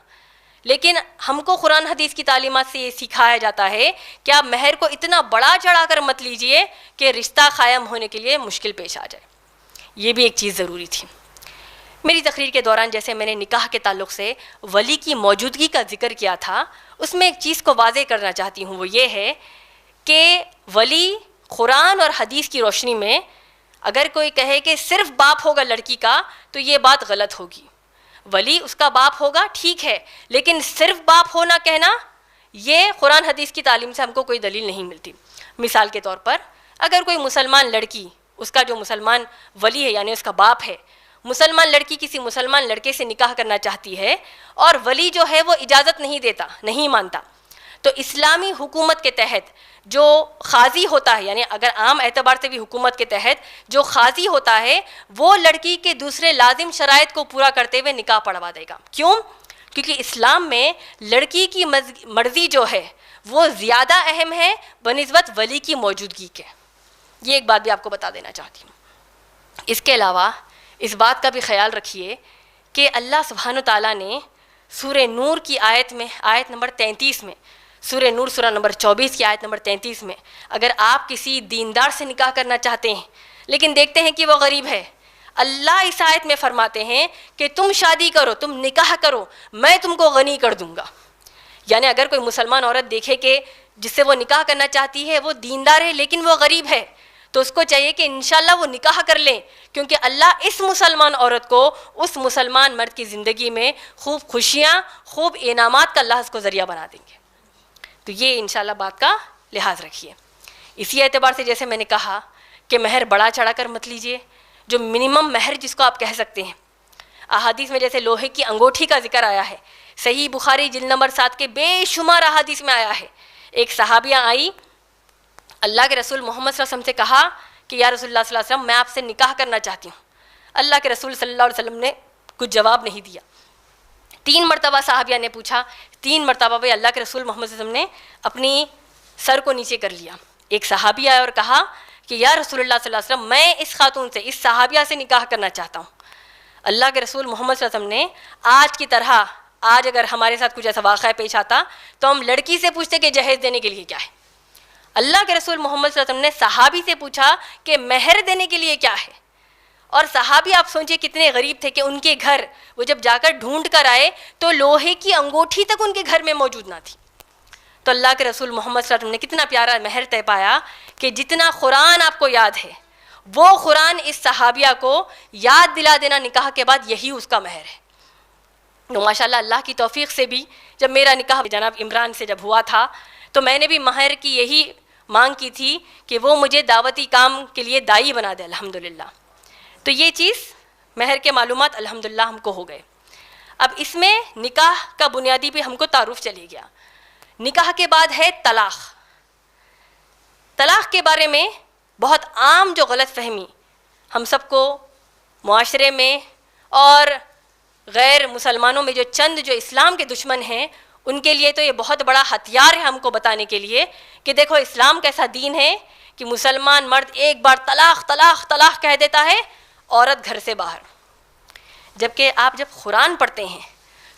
لیکن ہم کو قرآن حدیث کی تعلیمات سے یہ سکھایا جاتا ہے کہ آپ مہر کو اتنا بڑا چڑھا کر مت لیجئے کہ رشتہ قائم ہونے کے لیے مشکل پیش آ جائے. یہ بھی ایک چیز ضروری تھی. میری تقریر کے دوران جیسے میں نے نکاح کے تعلق سے ولی کی موجودگی کا ذکر کیا تھا، اس میں ایک چیز کو واضح کرنا چاہتی ہوں، وہ یہ ہے کہ ولی قرآن اور حدیث کی روشنی میں اگر کوئی کہے کہ صرف باپ ہوگا لڑکی کا تو یہ بات غلط ہوگی. ولی اس کا باپ ہوگا ٹھیک ہے، لیکن صرف باپ ہونا کہنا یہ قرآن حدیث کی تعلیم سے ہم کو کوئی دلیل نہیں ملتی. مثال کے طور پر اگر کوئی مسلمان لڑکی، اس کا جو مسلمان ولی ہے یعنی اس کا باپ ہے، مسلمان لڑکی کسی مسلمان لڑکے سے نکاح کرنا چاہتی ہے اور ولی جو ہے وہ اجازت نہیں دیتا، نہیں مانتا، تو اسلامی حکومت کے تحت جو قاضی ہوتا ہے، یعنی اگر عام اعتبار سے بھی حکومت کے تحت جو قاضی ہوتا ہے وہ لڑکی کے دوسرے لازم شرائط کو پورا کرتے ہوئے نکاح پڑھوا دے گا. کیوں؟ کیونکہ اسلام میں لڑکی کی مرضی جو ہے وہ زیادہ اہم ہے بنسبت ولی کی موجودگی کے. یہ ایک بات بھی آپ کو بتا دینا چاہتی ہوں. اس کے علاوہ اس بات کا بھی خیال رکھیے کہ اللہ سبحانہ تعالیٰ نے سورہ نور کی آیت میں، آیت نمبر 33 میں، سورہ نور سورہ نمبر 24 کی آیت نمبر 33 میں، اگر آپ کسی دیندار سے نکاح کرنا چاہتے ہیں لیکن دیکھتے ہیں کہ وہ غریب ہے، اللہ اس آیت میں فرماتے ہیں کہ تم شادی کرو، تم نکاح کرو، میں تم کو غنی کر دوں گا۔ یعنی اگر کوئی مسلمان عورت دیکھے کہ جس سے وہ نکاح کرنا چاہتی ہے وہ دیندار ہے لیکن وہ غریب ہے، تو اس کو چاہیے کہ انشاءاللہ وہ نکاح کر لیں، کیونکہ اللہ اس مسلمان عورت کو اس مسلمان مرد کی زندگی میں خوب خوشیاں، خوب انعامات کا اللہ اس کو ذریعہ بنا دیں گے۔ تو یہ انشاءاللہ بات کا لحاظ رکھیے۔ اسی اعتبار سے جیسے میں نے کہا کہ مہر بڑا چڑھا کر مت لیجیے، جو منیمم مہر جس کو آپ کہہ سکتے ہیں۔ احادیث میں جیسے لوہے کی انگوٹھی کا ذکر آیا ہے، صحیح بخاری جلد نمبر 7 کے بے شمار احادیث میں آیا ہے۔ ایک صحابیہ آئی، اللہ کے رسول محمد صلی اللہ علیہ وسلم سے کہا کہ یا رسول اللہ صلی اللہ علیہ وسلم میں آپ سے نکاح کرنا چاہتی ہوں۔ اللہ کے رسول صلی اللہ علیہ وسلم نے کچھ جواب نہیں دیا۔ 3 مرتبہ صحابیہ نے پوچھا، 3 مرتبہ بھی اللہ کے رسول محمد صلی اللہ علیہ وسلم نے اپنی سر کو نیچے کر لیا۔ ایک صحابی آیا اور کہا کہ یا رسول اللہ صلی اللہ علیہ وسلم میں اس خاتون سے، اس صحابیہ سے نکاح کرنا چاہتا ہوں۔ اللہ کے رسول محمد صلی اللہ علیہ وسلم نے آج کی طرح، آج اگر ہمارے ساتھ کچھ ایسا واقعہ پیش آتا تو ہم لڑکی سے پوچھتے کہ جہیز دینے کے لیے کیا ہے۔ اللہ کے رسول محمد صلی اللہ علیہ وسلم نے صحابی سے پوچھا کہ مہر دینے کے لیے کیا ہے۔ اور صحابی آپ سوچیں کتنے غریب تھے کہ ان کے گھر وہ جب جا کر ڈھونڈ کر آئے تو لوہے کی انگوٹھی تک ان کے گھر میں موجود نہ تھی۔ تو اللہ کے رسول محمد صلی اللہ علیہ وسلم نے کتنا پیارا مہر طے پایا کہ جتنا قرآن آپ کو یاد ہے وہ قرآن اس صحابیہ کو یاد دلا دینا نکاح کے بعد، یہی اس کا مہر ہے۔ تو ماشاءاللہ اللہ کی توفیق سے بھی جب میرا نکاح جناب عمران سے جب ہوا تھا تو میں نے بھی مہر کی یہی مانگ کی تھی کہ وہ مجھے دعوتی کام کے لیے دائی بنا دے الحمدللہ۔ تو یہ چیز مہر کے معلومات الحمدللہ ہم کو ہو گئے۔ اب اس میں نکاح کا بنیادی بھی ہم کو تعارف چلی گیا۔ نکاح کے بعد ہے طلاق۔ طلاق کے بارے میں بہت عام جو غلط فہمی ہم سب کو معاشرے میں اور غیر مسلمانوں میں جو چند جو اسلام کے دشمن ہیں ان کے لیے تو یہ بہت بڑا ہتھیار ہے ہم کو بتانے کے لیے کہ دیکھو اسلام کیسا دین ہے کہ مسلمان مرد ایک بار طلاق طلاق طلاق کہہ دیتا ہے، عورت گھر سے باہر۔ جبکہ آپ جب قرآن پڑھتے ہیں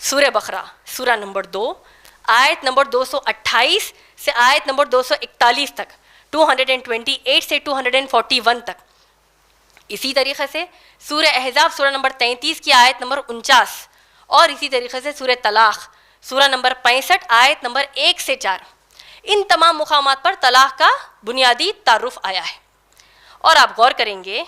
سورہ بقرہ سورہ نمبر 2 آیت نمبر 228 سے آیت نمبر 241 تک، 228 سے 241 تک، اسی طریقے سے سورہ احزاب سورہ نمبر 33 کی آیت نمبر 49، اور اسی طریقے سے سورہ طلاق سورہ نمبر 65 آیت نمبر 1 سے 4، ان تمام مقامات پر طلاق کا بنیادی تعارف آیا ہے۔ اور آپ غور کریں گے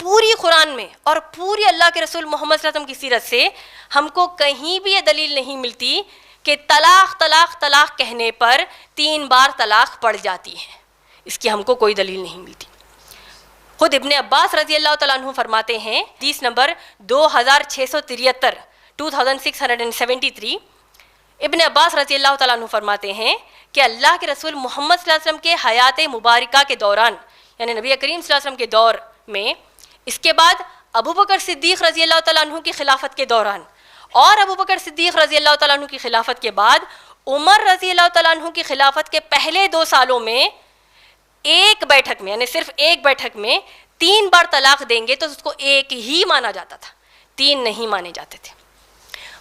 پوری قرآن میں اور پوری اللہ کے رسول محمد صلی اللہ علیہ وسلم کی سیرت سے ہم کو کہیں بھی یہ دلیل نہیں ملتی کہ طلاق طلاق طلاق کہنے پر 3 بار طلاق پڑ جاتی ہے، اس کی ہم کو کوئی دلیل نہیں ملتی۔ خود ابن عباس رضی اللہ تعالیٰ عنہ فرماتے ہیں، حدیث نمبر 2673 2673، ابن عباس رضی اللہ تعالیٰ عنہ فرماتے ہیں کہ اللہ کے رسول محمد صلی اللہ علیہ وسلم کے حیات مبارکہ کے دوران، یعنی نبی کریم صلی اللہ علیہ وسلم کے دور میں، اس کے بعد ابو بکر صدیق رضی اللہ تعالیٰ عنہ کی خلافت کے دوران، اور ابو بکر صدیق رضی اللہ تعالیٰ عنہ کی خلافت کے بعد عمر رضی اللہ تعالیٰ عنہ کی خلافت کے پہلے 2 سالوں میں ایک بیٹھک میں، یعنی صرف ایک بیٹھک میں 3 بار طلاق دیں گے تو اس کو ایک ہی مانا جاتا تھا، 3 نہیں مانے جاتے تھے۔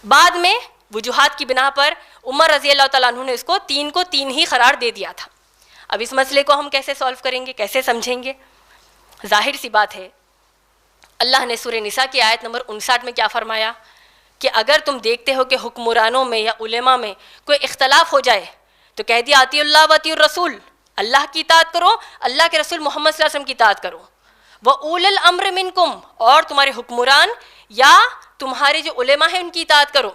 بعد میں وجوہات کی بنا پر عمر رضی اللہ تعالیٰ عنہ نے اس کو 3 کو 3 ہی قرار دے دیا تھا۔ اب اس مسئلے کو ہم کیسے سولو کریں گے، کیسے سمجھیں گے؟ ظاہر سی بات ہے، اللہ نے سورہ نساء کی آیت نمبر 59 میں کیا فرمایا کہ اگر تم دیکھتے ہو کہ حکمرانوں میں یا علماء میں کوئی اختلاف ہو جائے تو کہہ دیا اطیعوا اللہ و اطیعوا الرسول، اللہ کی اطاعت کرو، اللہ کے رسول محمد صلی اللہ علیہ وسلم کی اطاعت کرو، وَأُولِي الْأَمْرِ مِنْكُمْ، اور تمہارے حکمران یا تمہارے جو علماء ہیں ان کی اطاعت کرو۔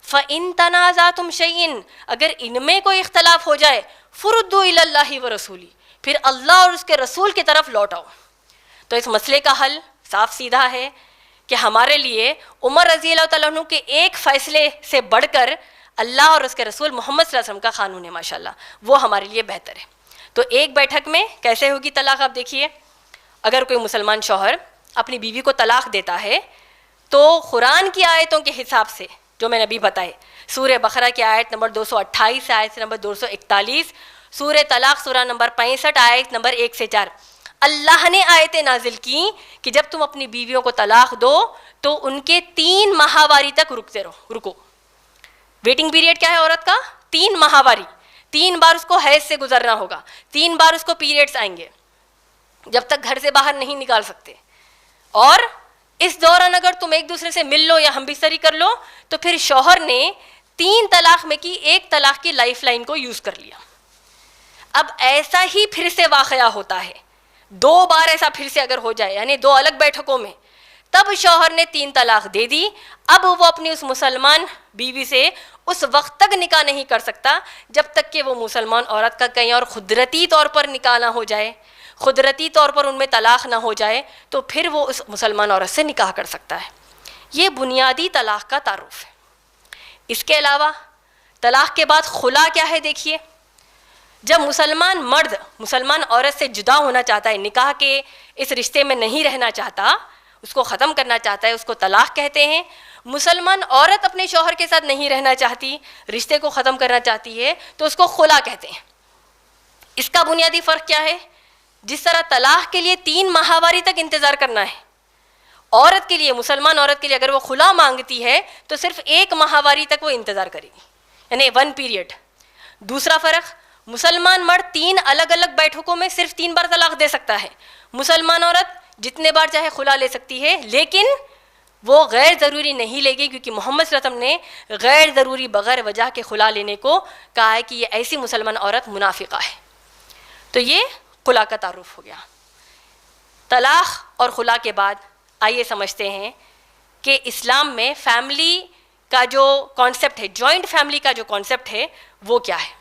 فَإِن تَنَازَعْتُمْ شَيْءٍ، اگر ان میں کوئی اختلاف ہو جائے، فَرُدُّوا إِلَى اللَّهِ وَرَسُولِهِ، پھر اللہ اور اس کے رسول کی طرف لوٹاؤ۔ تو اس مسئلے کا حل صاف سیدھا ہے کہ ہمارے لیے عمر رضی اللہ تعالیٰ عنہ کے ایک فیصلے سے بڑھ کر اللہ اور اس کے رسول محمد صلی اللہ علیہ وسلم کا قانون ہے، ماشاءاللہ وہ ہمارے لیے بہتر ہے۔ تو ایک بیٹھک میں کیسے ہوگی طلاق؟ آپ دیکھیے، اگر کوئی مسلمان شوہر اپنی بیوی کو طلاق دیتا ہے تو قرآن کی آیتوں کے حساب سے جو میں نے ابھی بتائے، سورہ بقرہ کی آیت نمبر 228 سے آیت نمبر 241، سورہ طلاق سورہ نمبر 65 آیت نمبر 1 سے 4، اللہ نے آیتیں نازل کی کہ جب تم اپنی بیویوں کو طلاق دو تو ان کے 3 ماہواری تک رکو، ویٹنگ پیریڈ کیا ہے عورت کا؟ 3 ماہواری. 3 بار اس کو حیض سے گزرنا ہوگا, 3 بار اس کو پیریڈس آئیں گے جب تک گھر سے باہر نہیں نکال سکتے. اور اس دوران اگر تم ایک دوسرے سے مل لو یا ہم بستری کر لو تو پھر شوہر نے 3 طلاق میں کی 1 طلاق کی لائف لائن کو یوز کر لیا. اب ایسا ہی پھر سے واقعہ ہوتا ہے, 2 بار ایسا پھر سے اگر ہو جائے, یعنی 2 الگ بیٹھکوں میں, تب شوہر نے 3 طلاق دے دی. اب وہ اپنی اس مسلمان بیوی سے اس وقت تک نکاح نہیں کر سکتا جب تک کہ وہ مسلمان عورت کا کہیں اور قدرتی طور پر نکاح نہ ہو جائے, قدرتی طور پر ان میں طلاق نہ ہو جائے, تو پھر وہ اس مسلمان عورت سے نکاح کر سکتا ہے. یہ بنیادی طلاق کا تعارف ہے. اس کے علاوہ طلاق کے بعد خلا کیا ہے دیکھیے. جب مسلمان مرد مسلمان عورت سے جدا ہونا چاہتا ہے, نکاح کے اس رشتے میں نہیں رہنا چاہتا, اس کو ختم کرنا چاہتا ہے, اس کو طلاق کہتے ہیں. مسلمان عورت اپنے شوہر کے ساتھ نہیں رہنا چاہتی, رشتے کو ختم کرنا چاہتی ہے, تو اس کو خلا کہتے ہیں. اس کا بنیادی فرق کیا ہے؟ جس طرح طلاق کے لیے 3 ماہواری تک انتظار کرنا ہے, عورت کے لیے, مسلمان عورت کے لیے اگر وہ خلا مانگتی ہے تو صرف 1 ماہواری تک وہ انتظار کرے گی, یعنی 1 پیریڈ. دوسرا فرق, مسلمان مرد 3 الگ الگ بیٹھکوں میں صرف 3 بار طلاق دے سکتا ہے. مسلمان عورت جتنے بار چاہے خلا لے سکتی ہے, لیکن وہ غیر ضروری نہیں لے گی, کیونکہ محمد صلی اللہ علیہ وسلم نے غیر ضروری بغیر وجہ کے خلا لینے کو کہا ہے کہ یہ ایسی مسلمان عورت منافقہ ہے. تو یہ خلا کا تعارف ہو گیا. طلاق اور خلا کے بعد آئیے سمجھتے ہیں کہ اسلام میں فیملی کا جو کانسیپٹ ہے, جوائنٹ فیملی کا جو کانسیپٹ ہے, وہ کیا ہے.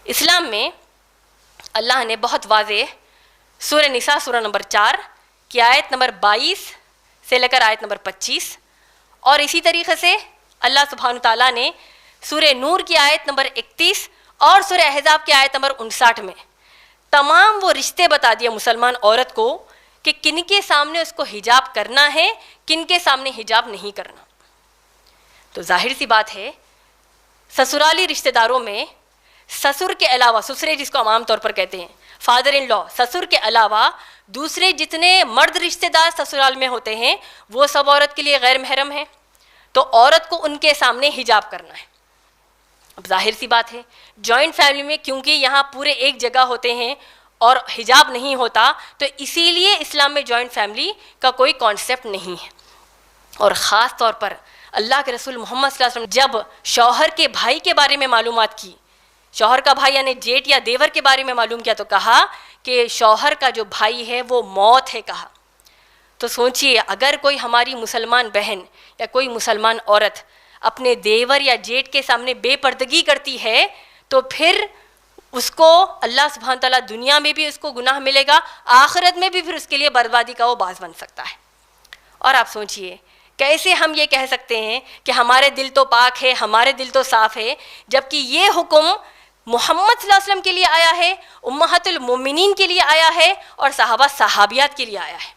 اسلام میں اللہ نے بہت واضح سورہ نساء سورہ نمبر 4 کی آیت نمبر 22 سے لے کر آیت نمبر 25, اور اسی طریقے سے اللہ سبحانہ تعالیٰ نے سورہ نور کی آیت نمبر 31 اور سورہ احزاب کی آیت نمبر 59 میں تمام وہ رشتے بتا دیا مسلمان عورت کو کہ کن کے سامنے اس کو حجاب کرنا ہے, کن کے سامنے حجاب نہیں کرنا. تو ظاہر سی بات ہے, سسرالی رشتہ داروں میں سسر کے علاوہ, سسرے جس کو ہم عام طور پر کہتے ہیں, فادر ان لا, سسر کے علاوہ دوسرے جتنے مرد رشتہ دار سسرال میں ہوتے ہیں وہ سب عورت کے لیے غیر محرم ہیں. تو عورت کو ان کے سامنے حجاب کرنا ہے. اب ظاہر سی بات ہے, جوائنٹ فیملی میں کیونکہ یہاں پورے ایک جگہ ہوتے ہیں اور حجاب نہیں ہوتا, تو اسی لیے اسلام میں جوائنٹ فیملی کا کوئی کانسیپٹ نہیں ہے. اور خاص طور پر اللہ کے رسول محمد صلی اللہ علیہ وسلم جب شوہر کے بھائی کے بارے میں معلومات کی, شوہر کا بھائی یعنی جیٹ یا دیور کے بارے میں معلوم کیا, تو کہا کہ شوہر کا جو بھائی ہے وہ موت ہے کہا. تو سوچئے اگر کوئی ہماری مسلمان بہن یا کوئی مسلمان عورت اپنے دیور یا جیٹ کے سامنے بے پردگی کرتی ہے, تو پھر اس کو اللہ سبحانہ تعالیٰ دنیا میں بھی اس کو گناہ ملے گا, آخرت میں بھی پھر اس کے لیے بربادی کا وہ باعث بن سکتا ہے. اور آپ سوچئے کیسے ہم یہ کہہ سکتے ہیں کہ ہمارے دل تو پاک ہے, ہمارے دل تو صاف ہے, جبکہ یہ حکم محمد صلی اللہ علیہ وسلم کے لیے آیا ہے, امہات المومنین کے لیے آیا ہے, اور صحابہ صحابیات کے لیے آیا ہے.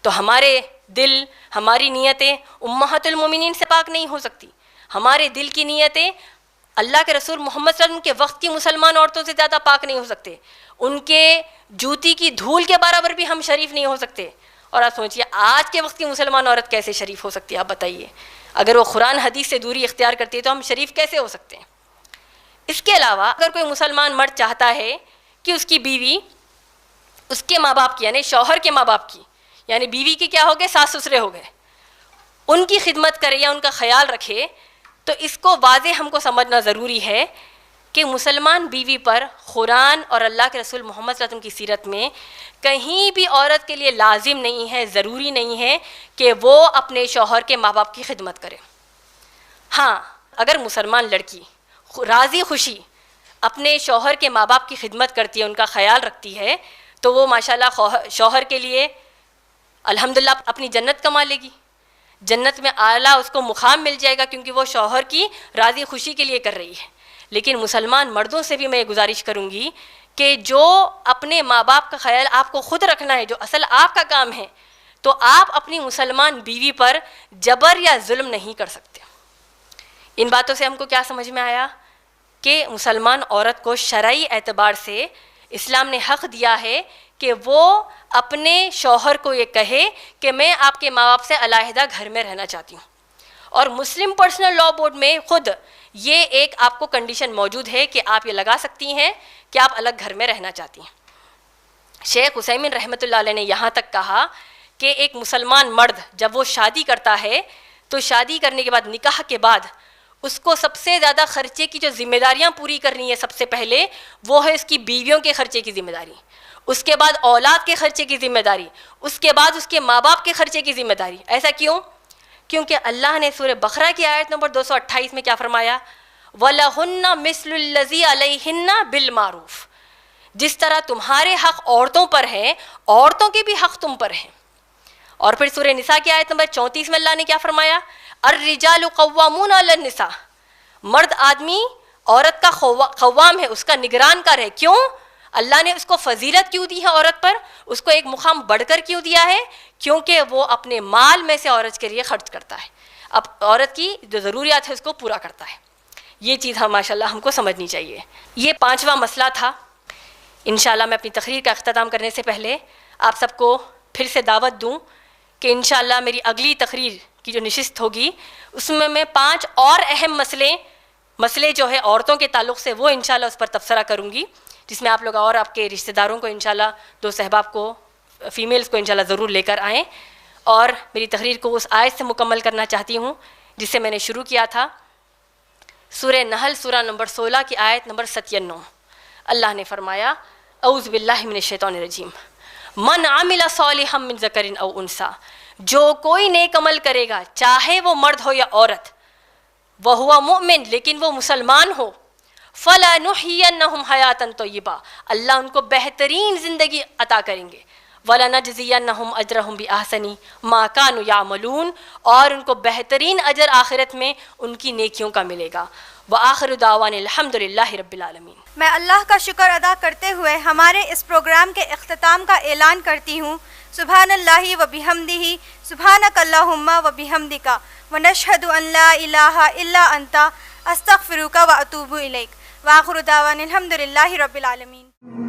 تو ہمارے دل, ہماری نیتیں امہات المومنین سے پاک نہیں ہو سکتی. ہمارے دل کی نیتیں اللہ کے رسول محمد صلی اللہ علیہ وسلم کے وقت کی مسلمان عورتوں سے زیادہ پاک نہیں ہو سکتے. ان کے جوتی کی دھول کے برابر بھی ہم شریف نہیں ہو سکتے. اور آپ سوچیے آج کے وقت کی مسلمان عورت کیسے شریف ہو سکتی ہے, آپ بتائیے. اگر وہ قرآن حدیث سے دوری اختیار کرتی ہے تو ہم شریف کیسے ہو سکتے ہیں. اس کے علاوہ اگر کوئی مسلمان مرد چاہتا ہے کہ اس کی بیوی اس کے ماں باپ کی, یعنی شوہر کے ماں باپ کی, یعنی بیوی کے کیا ہو گئے, ساس سسرے ہو گئے, ان کی خدمت کرے یا ان کا خیال رکھے, تو اس کو واضح ہم کو سمجھنا ضروری ہے کہ مسلمان بیوی پر قرآن اور اللہ کے رسول محمد صلی اللہ علیہ وسلم کی سیرت میں کہیں بھی عورت کے لیے لازم نہیں ہے, ضروری نہیں ہے کہ وہ اپنے شوہر کے ماں باپ کی خدمت کرے. ہاں, اگر مسلمان لڑکی راضی خوشی اپنے شوہر کے ماں باپ کی خدمت کرتی ہے, ان کا خیال رکھتی ہے, تو وہ ماشاءاللہ شوہر کے لیے الحمدللہ اپنی جنت کما لے گی. جنت میں اعلیٰ اس کو مقام مل جائے گا, کیونکہ وہ شوہر کی راضی خوشی کے لیے کر رہی ہے. لیکن مسلمان مردوں سے بھی میں یہ گزارش کروں گی کہ جو اپنے ماں باپ کا خیال آپ کو خود رکھنا ہے, جو اصل آپ کا کام ہے, تو آپ اپنی مسلمان بیوی پر جبر یا ظلم نہیں کر سکتے. ان باتوں سے ہم کو کیا سمجھ میں آیا کہ مسلمان عورت کو شرعی اعتبار سے اسلام نے حق دیا ہے کہ وہ اپنے شوہر کو یہ کہے کہ میں آپ کے ماں باپ سے علیحدہ گھر میں رہنا چاہتی ہوں, اور مسلم پرسنل لاء بورڈ میں خود یہ ایک آپ کو کنڈیشن موجود ہے کہ آپ یہ لگا سکتی ہیں کہ آپ الگ گھر میں رہنا چاہتی ہیں. شیخ عثیمین رحمۃ اللہ علیہ نے یہاں تک کہا کہ ایک مسلمان مرد جب وہ شادی کرتا ہے تو شادی کرنے کے بعد، نکاح کے بعد، اس کو سب سے زیادہ خرچے کی جو ذمہ داریاں پوری کرنی ہے، سب سے پہلے وہ ہے اس کی بیویوں کے خرچے کی ذمہ داری، اس کے بعد اولاد کے خرچے کی ذمہ داری، اس کے بعد اس کے ماں باپ کے خرچے کی ذمہ داری. ایسا کیوں؟ کیونکہ اللہ نے سورہ بقرہ کی آیت نمبر 228 میں کیا فرمایا؟ وَلَهُنَّ مِثْلُ الَّذِي عَلَيْهِنَّ بِالْمَعْرُوفِ، جس طرح تمہارے حق عورتوں پر ہیں، عورتوں کے بھی حق تم پر ہیں. اور پھر سورہ نساء کی آیت نمبر 34 میں اللہ نے کیا فرمایا؟ الرجال قوامون علی النساء، مرد آدمی عورت کا قوام ہے، اس کا نگران کر ہے. کیوں؟ اللہ نے اس کو فضیلت کیوں دی ہے عورت پر، اس کو ایک مقام بڑھ کر کیوں دیا ہے؟ کیونکہ وہ اپنے مال میں سے عورت کے لیے خرچ کرتا ہے، اب عورت کی جو ضروریات ہے اس کو پورا کرتا ہے. یہ چیز ماشاءاللہ ہم کو سمجھنی چاہیے. یہ 5واں مسئلہ تھا. انشاءاللہ میں اپنی تقریر کا اختتام کرنے سے پہلے آپ سب کو پھر سے دعوت دوں کہ انشاءاللہ میری اگلی تقریر کی جو نشست ہوگی اس میں 5 اور اہم مسئلے جو ہے عورتوں کے تعلق سے، وہ انشاءاللہ اس پر تبصرہ کروں گی، جس میں آپ لوگ اور آپ کے رشتہ داروں کو انشاءاللہ 2 صحباب کو، فیمیلز کو انشاءاللہ ضرور لے کر آئیں. اور میری تقریر کو اس آیت سے مکمل کرنا چاہتی ہوں جس سے میں نے شروع کیا تھا. سورہ نحل سورہ نمبر 16 کی آیت نمبر 97. اللہ نے فرمایا اعوذ باللہ من الشیطان الرجیم، من عمل صالحا من ذکر او انثی، جو کوئی نیک عمل کرے گا چاہے وہ مرد ہو یا عورت، وہو مؤمن، لیکن وہ مسلمان ہو، فلنحینہم حیاتا طیبہ، اللہ ان کو بہترین زندگی عطا کریں گے، ولنجزینہم اجرہم باحسن ما کانوا یعملون، اور ان کو بہترین اجر آخرت میں ان کی نیکیوں کا ملے گا. وآخر دعوانا الحمدللہ رب العالمین. میں اللہ کا شکر ادا کرتے ہوئے ہمارے اس پروگرام کے اختتام کا اعلان کرتی ہوں. سبحان اللہ و بحمدہ، سبحانک اللہم و بحمدک، ونشہد ان لا الہ الا انت، استغفرک و اتوب الیک. وآخر دعوانا الحمدللہ رب العالمین.